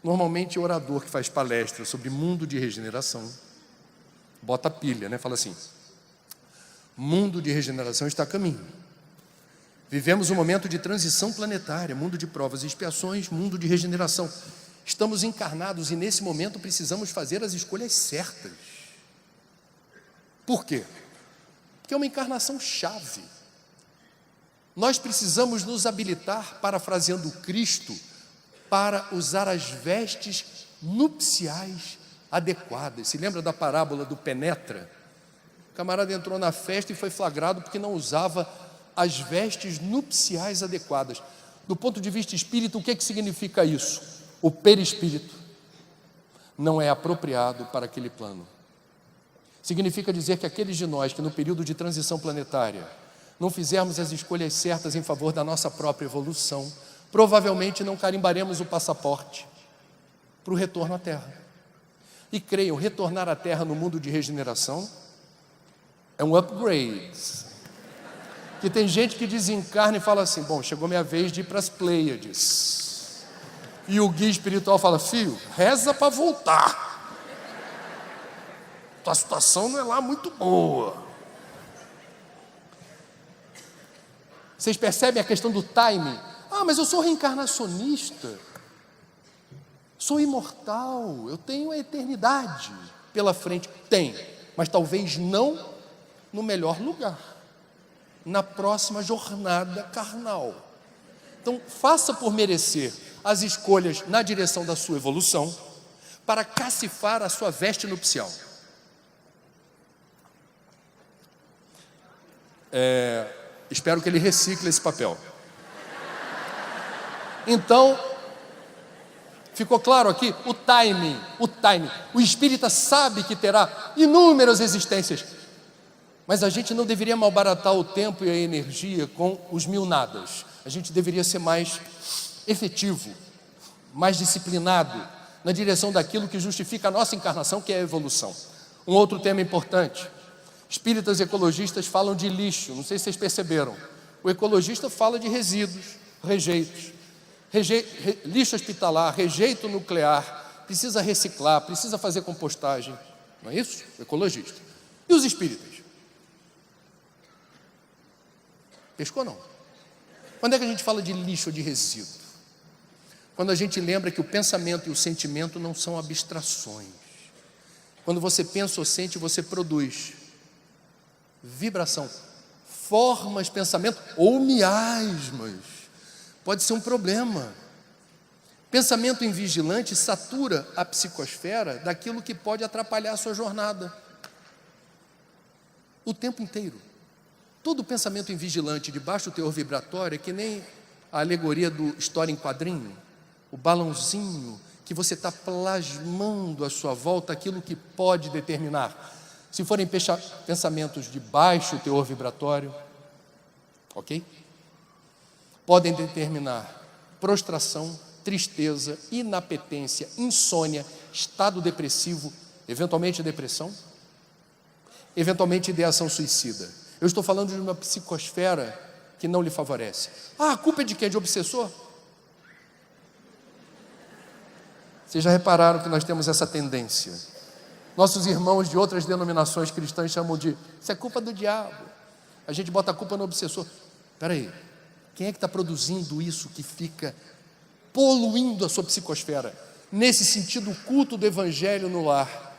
Normalmente o orador que faz palestra sobre mundo de regeneração bota a pilha, né? Fala assim, mundo de regeneração está a caminho. Vivemos um momento de transição planetária, mundo de provas e expiações, mundo de regeneração. Estamos encarnados e nesse momento precisamos fazer as escolhas certas. Por quê? Porque é uma encarnação chave. Nós precisamos nos habilitar, parafraseando Cristo, para usar as vestes nupciais adequadas. Se lembra da parábola do Penetra? O camarada entrou na festa e foi flagrado porque não usava as vestes nupciais adequadas. Do ponto de vista espírita, o que significa isso? O perispírito não é apropriado para aquele plano. Significa dizer que aqueles de nós que no período de transição planetária não fizermos as escolhas certas em favor da nossa própria evolução, provavelmente não carimbaremos o passaporte para o retorno à Terra. E creiam, retornar à Terra no mundo de regeneração é um upgrade. Que tem gente que desencarna e fala assim, bom, chegou minha vez de ir para as Pleiades. E o guia espiritual fala, filho, reza para voltar. Tua situação não é lá muito boa. Vocês percebem a questão do timing? Ah, mas eu sou reencarnacionista. Sou imortal. Eu tenho a eternidade pela frente. Tem, mas talvez não no melhor lugar. Na próxima jornada carnal. Então, faça por merecer as escolhas na direção da sua evolução para cacifar a sua veste nupcial. Espero que ele recicle esse papel. Então, ficou claro aqui o timing. O espírita sabe que terá inúmeras existências, mas a gente não deveria malbaratar o tempo e a energia com os mil nadas. A gente deveria ser mais efetivo, mais disciplinado na direção daquilo que justifica a nossa encarnação, que é a evolução. Um outro tema importante. Espíritas ecologistas falam de lixo, não sei se vocês perceberam. O ecologista fala de resíduos, rejeitos, lixo hospitalar, rejeito nuclear, precisa reciclar, precisa fazer compostagem. Não é isso? O ecologista. E os espíritas? Pescou não? Quando é que a gente fala de lixo ou de resíduo? Quando a gente lembra que o pensamento e o sentimento não são abstrações. Quando você pensa ou sente, você produz vibração, formas, pensamento ou miasmas. Pode ser um problema. Pensamento invigilante satura a psicosfera daquilo que pode atrapalhar a sua jornada. O tempo inteiro. Todo pensamento invigilante de baixo teor vibratório é que nem a alegoria do história em quadrinho, o balãozinho que você está plasmando à sua volta aquilo que pode determinar. Se forem pensamentos de baixo teor vibratório, ok? Podem determinar prostração, tristeza, inapetência, insônia, estado depressivo, eventualmente depressão, eventualmente ideação suicida. Eu estou falando de uma psicosfera que não lhe favorece. Ah, a culpa é de quem? De obsessor? Vocês já repararam que nós temos essa tendência? Nossos irmãos de outras denominações cristãs chamam de isso é culpa do diabo. A gente bota a culpa no obsessor. Espera aí, quem é que está produzindo isso que fica poluindo a sua psicosfera? Nesse sentido, o culto do evangelho no lar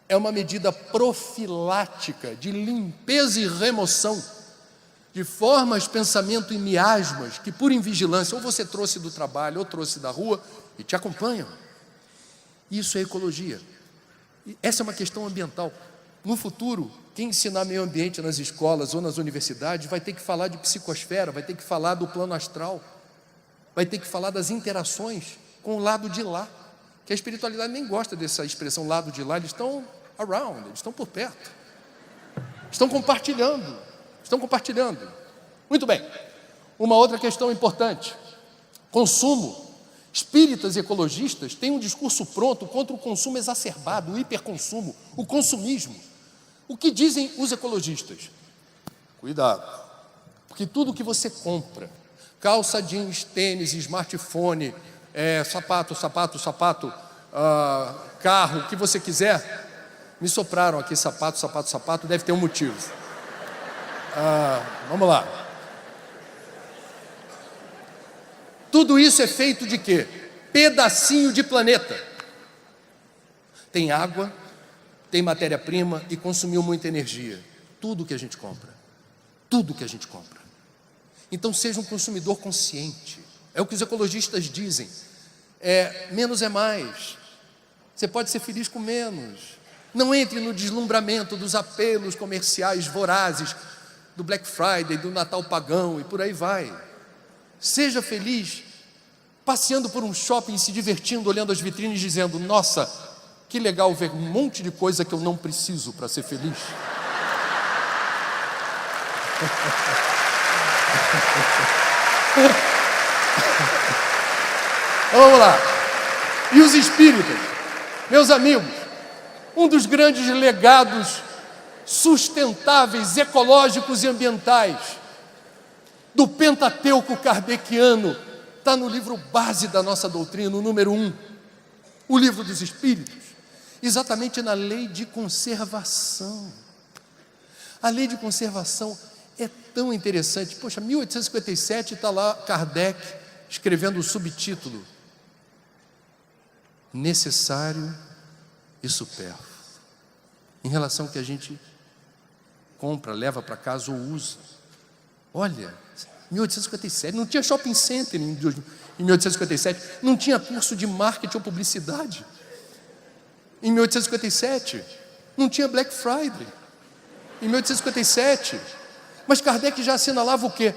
é uma medida profilática de limpeza e remoção de formas, pensamento e miasmas que por invigilância ou você trouxe do trabalho ou trouxe da rua e te acompanham. Isso é ecologia. E essa é uma questão ambiental. No futuro, quem ensinar meio ambiente nas escolas ou nas universidades vai ter que falar de psicosfera, vai ter que falar do plano astral, vai ter que falar das interações com o lado de lá, que a espiritualidade nem gosta dessa expressão lado de lá, eles estão around, eles estão por perto, estão compartilhando. Muito bem, uma outra questão importante, consumo. Espíritas e ecologistas têm um discurso pronto contra o consumo exacerbado, o hiperconsumo, o consumismo. O que dizem os ecologistas? Cuidado, porque tudo que você compra, calça jeans, tênis, smartphone, sapato, carro, o que você quiser, me sopraram aqui sapato, deve ter um motivo. Vamos lá. Tudo isso é feito de quê? Pedacinho de planeta. Tem água, tem matéria-prima e consumiu muita energia. Tudo que a gente compra. Então seja um consumidor consciente. É o que os ecologistas dizem. Menos é mais. Você pode ser feliz com menos. Não entre no deslumbramento dos apelos comerciais vorazes do Black Friday, do Natal pagão e por aí vai. Seja feliz passeando por um shopping, se divertindo, olhando as vitrines, dizendo: nossa, que legal ver um monte de coisa que eu não preciso para ser feliz. Vamos lá. E os espíritas, meus amigos, um dos grandes legados sustentáveis, ecológicos e ambientais do Pentateuco kardeciano está no livro base da nossa doutrina, o número 1, o livro dos Espíritos, exatamente na lei de conservação. A lei de conservação é tão interessante. Poxa, 1857 está lá Kardec escrevendo o subtítulo: necessário e supérfluo, em relação ao que a gente compra, leva para casa ou usa. Olha, 1857, não tinha shopping center em 1857, não tinha curso de marketing ou publicidade. Em 1857, não tinha Black Friday. Em 1857, mas Kardec já assinalava o quê?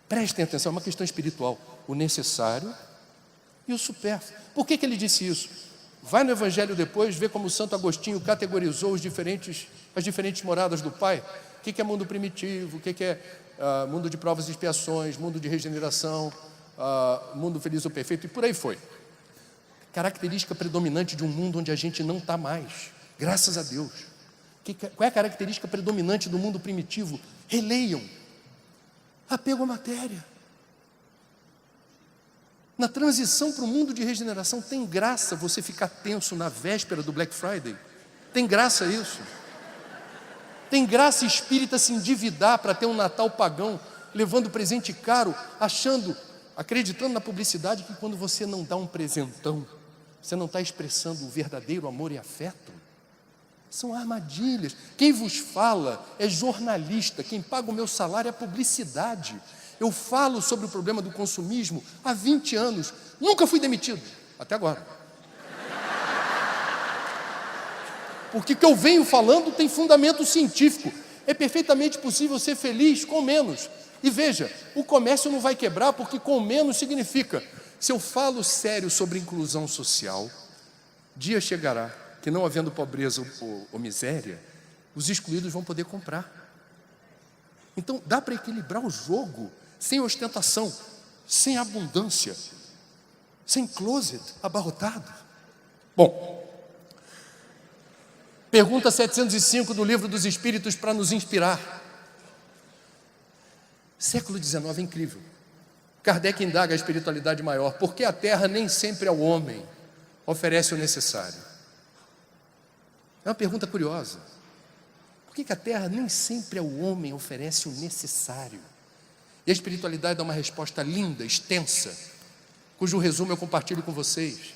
Prestem atenção, é uma questão espiritual. O necessário e o supérfluo. Por que ele disse isso? Vai no Evangelho depois, vê como Santo Agostinho categorizou as diferentes moradas do Pai. O que é mundo primitivo, o que é mundo de provas e expiações, mundo de regeneração, mundo feliz ou perfeito, e por aí foi. Característica predominante de um mundo onde a gente não está mais, graças a Deus. Qual é a característica predominante do mundo primitivo? Releiam. Apego à matéria. Na transição para o mundo de regeneração, tem graça você ficar tenso na véspera do Black Friday? Tem graça isso? Tem graça espírita se endividar para ter um Natal pagão, levando presente caro, acreditando na publicidade que quando você não dá um presentão, você não está expressando o verdadeiro amor e afeto? São armadilhas. Quem vos fala é jornalista, quem paga o meu salário é publicidade. Eu falo sobre o problema do consumismo há 20 anos, nunca fui demitido, até agora. Porque o que eu venho falando tem fundamento científico. É perfeitamente possível ser feliz com menos. E veja, o comércio não vai quebrar porque com menos significa, se eu falo sério sobre inclusão social, dia chegará que não havendo pobreza ou miséria, os excluídos vão poder comprar. Então dá para equilibrar o jogo sem ostentação, sem abundância, sem closet abarrotado. Bom, pergunta 705 do Livro dos Espíritos para nos inspirar. Século XIX é incrível. Kardec indaga a espiritualidade maior. Por que a terra nem sempre ao homem oferece o necessário? É uma pergunta curiosa. Por que a terra nem sempre ao homem oferece o necessário? E a espiritualidade dá uma resposta linda, extensa, cujo resumo eu compartilho com vocês.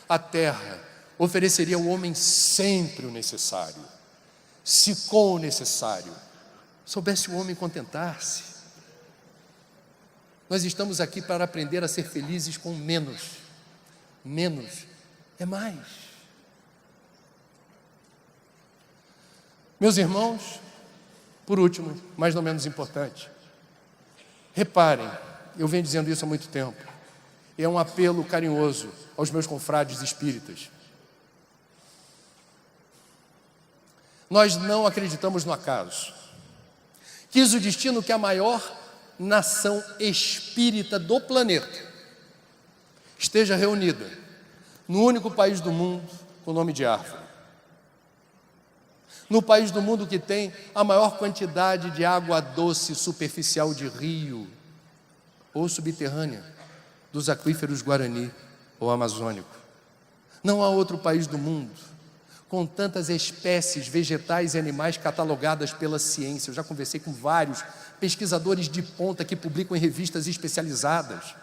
A terra ofereceria ao homem sempre o necessário, se com o necessário soubesse o homem contentar-se. Nós estamos aqui para aprender a ser felizes com menos. Menos é mais. Meus irmãos, por último, mas não menos importante, reparem, eu venho dizendo isso há muito tempo, é um apelo carinhoso aos meus confrades espíritas. Nós não acreditamos no acaso. Quis o destino que a maior nação espírita do planeta esteja reunida no único país do mundo com o nome de árvore. No país do mundo que tem a maior quantidade de água doce superficial de rio ou subterrânea dos aquíferos Guarani ou amazônico. Não há outro país do mundo com tantas espécies vegetais e animais catalogadas pela ciência. Eu já conversei com vários pesquisadores de ponta que publicam em revistas especializadas.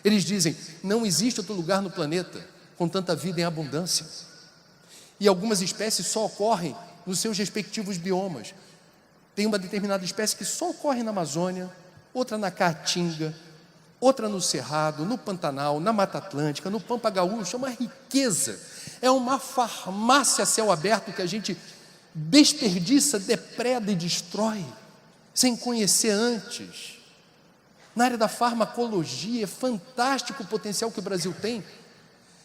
Eles dizem, não existe outro lugar no planeta com tanta vida em abundância. E algumas espécies só ocorrem nos seus respectivos biomas. Tem uma determinada espécie que só ocorre na Amazônia, outra na Caatinga, outra no Cerrado, no Pantanal, na Mata Atlântica, no Pampa Gaúcho. É uma riqueza, é uma farmácia a céu aberto que a gente desperdiça, depreda e destrói, sem conhecer antes. Na área da farmacologia, é fantástico o potencial que o Brasil tem.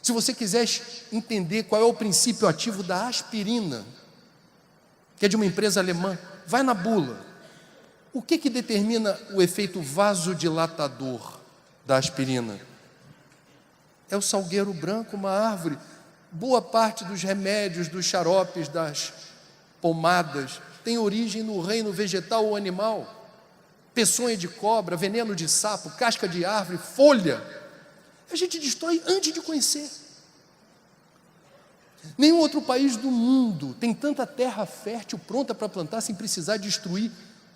Se você quiser entender qual é o princípio ativo da aspirina, que é de uma empresa alemã, vai na bula. O que determina o efeito vasodilatador da aspirina? É o salgueiro branco, uma árvore. Boa parte dos remédios, dos xaropes, das pomadas, tem origem no reino vegetal ou animal. Peçonha de cobra, veneno de sapo, casca de árvore, folha. A gente destrói antes de conhecer. Nenhum outro país do mundo tem tanta terra fértil pronta para plantar sem precisar destruir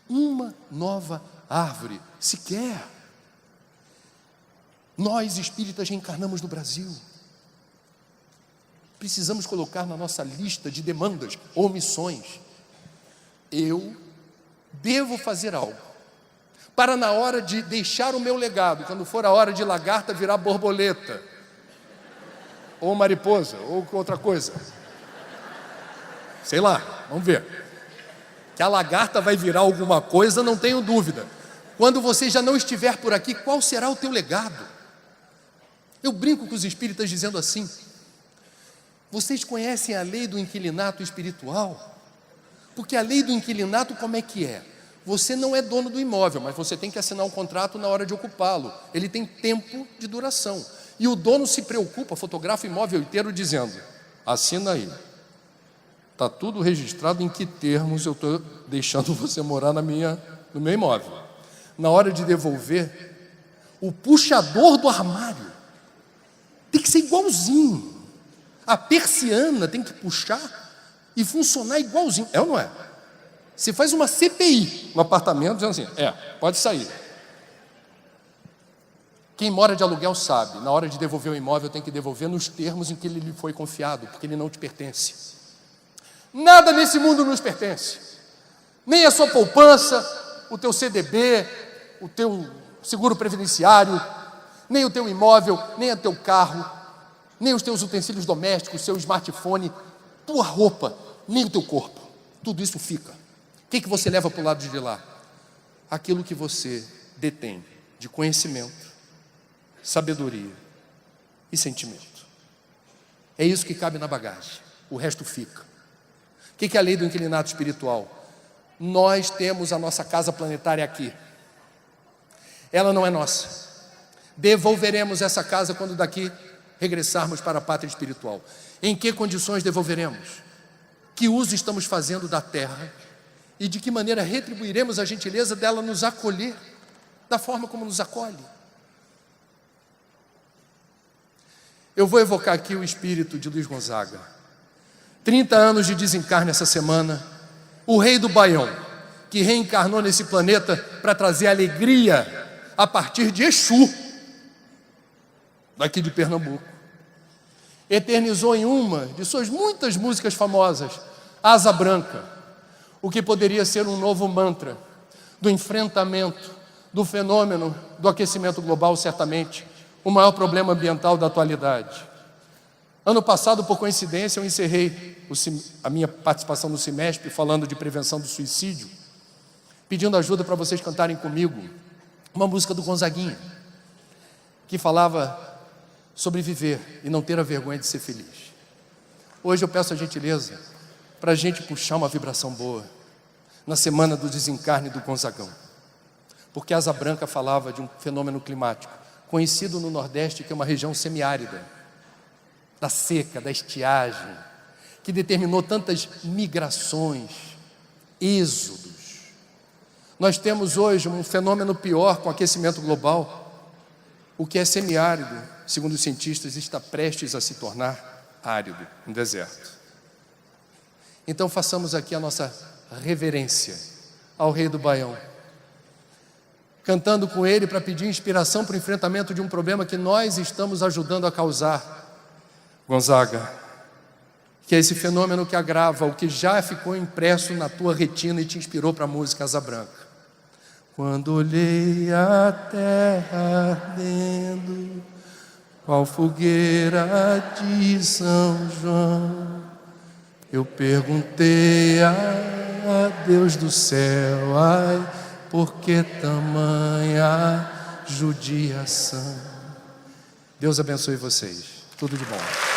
uma nova árvore, sequer. Nós, espíritas, reencarnamos no Brasil. Precisamos colocar na nossa lista de demandas ou missões. Eu devo fazer algo para, na hora de deixar o meu legado, quando for a hora de lagarta virar borboleta, ou mariposa, ou outra coisa. Sei lá, vamos ver. Que a lagarta vai virar alguma coisa, não tenho dúvida. Quando você já não estiver por aqui, qual será o teu legado? Eu brinco com os espíritas dizendo assim, vocês conhecem a lei do inquilinato espiritual? Porque a lei do inquilinato como é que é? Você não é dono do imóvel, mas você tem que assinar um contrato na hora de ocupá-lo. Ele tem tempo de duração. E o dono se preocupa, fotografa o imóvel inteiro dizendo, assina aí. Está tudo registrado em que termos eu estou deixando você morar no meu imóvel. Na hora de devolver, o puxador do armário tem que ser igualzinho. A persiana tem que puxar e funcionar igualzinho. É ou não é? Você faz uma CPI no apartamento dizendo assim, pode sair. Quem mora de aluguel sabe, na hora de devolver o imóvel tem que devolver nos termos em que ele lhe foi confiado, porque ele não te pertence. Nada nesse mundo nos pertence. Nem a sua poupança, o teu CDB, o teu seguro previdenciário, nem o teu imóvel, nem o teu carro, nem os teus utensílios domésticos, seu smartphone, tua roupa, nem o teu corpo. Tudo isso fica. O que você leva para o lado de lá? Aquilo que você detém de conhecimento, sabedoria e sentimento. É isso que cabe na bagagem. O resto fica. O que é a lei do inclinato espiritual? Nós temos a nossa casa planetária aqui. Ela não é nossa. Devolveremos essa casa quando daqui regressarmos para a pátria espiritual. Em que condições devolveremos? Que uso estamos fazendo da terra? E de que maneira retribuiremos a gentileza dela nos acolher da forma como nos acolhe? Eu vou evocar aqui o espírito de Luiz Gonzaga. 30 anos de desencarne essa semana. O rei do Baião, que reencarnou nesse planeta para trazer alegria a partir de Exu, daqui de Pernambuco. Eternizou em uma de suas muitas músicas famosas, Asa Branca, o que poderia ser um novo mantra do enfrentamento do fenômeno do aquecimento global, certamente o maior problema ambiental da atualidade. Ano passado, por coincidência, eu encerrei a minha participação no CIMESP falando de prevenção do suicídio, pedindo ajuda para vocês cantarem comigo uma música do Gonzaguinha, que falava sobre viver e não ter a vergonha de ser feliz. Hoje eu peço a gentileza para a gente puxar uma vibração boa na semana do desencarne do Gonzagão, porque Asa Branca falava de um fenômeno climático conhecido no Nordeste, que é uma região semiárida, da seca, da estiagem, que determinou tantas migrações, êxodos. Nós temos hoje um fenômeno pior com o aquecimento global. O que é semiárido, segundo os cientistas, está prestes a se tornar árido, um deserto. Então façamos aqui a nossa reverência ao rei do Baião, cantando com ele para pedir inspiração para o enfrentamento de um problema que nós estamos ajudando a causar. Gonzaga, que é esse fenômeno que agrava o que já ficou impresso na tua retina e te inspirou para a música Asa Branca. Quando olhei a terra ardendo, qual fogueira de São João, eu perguntei a Deus do céu, ai, por que tamanha judiação? Deus abençoe vocês. Tudo de bom.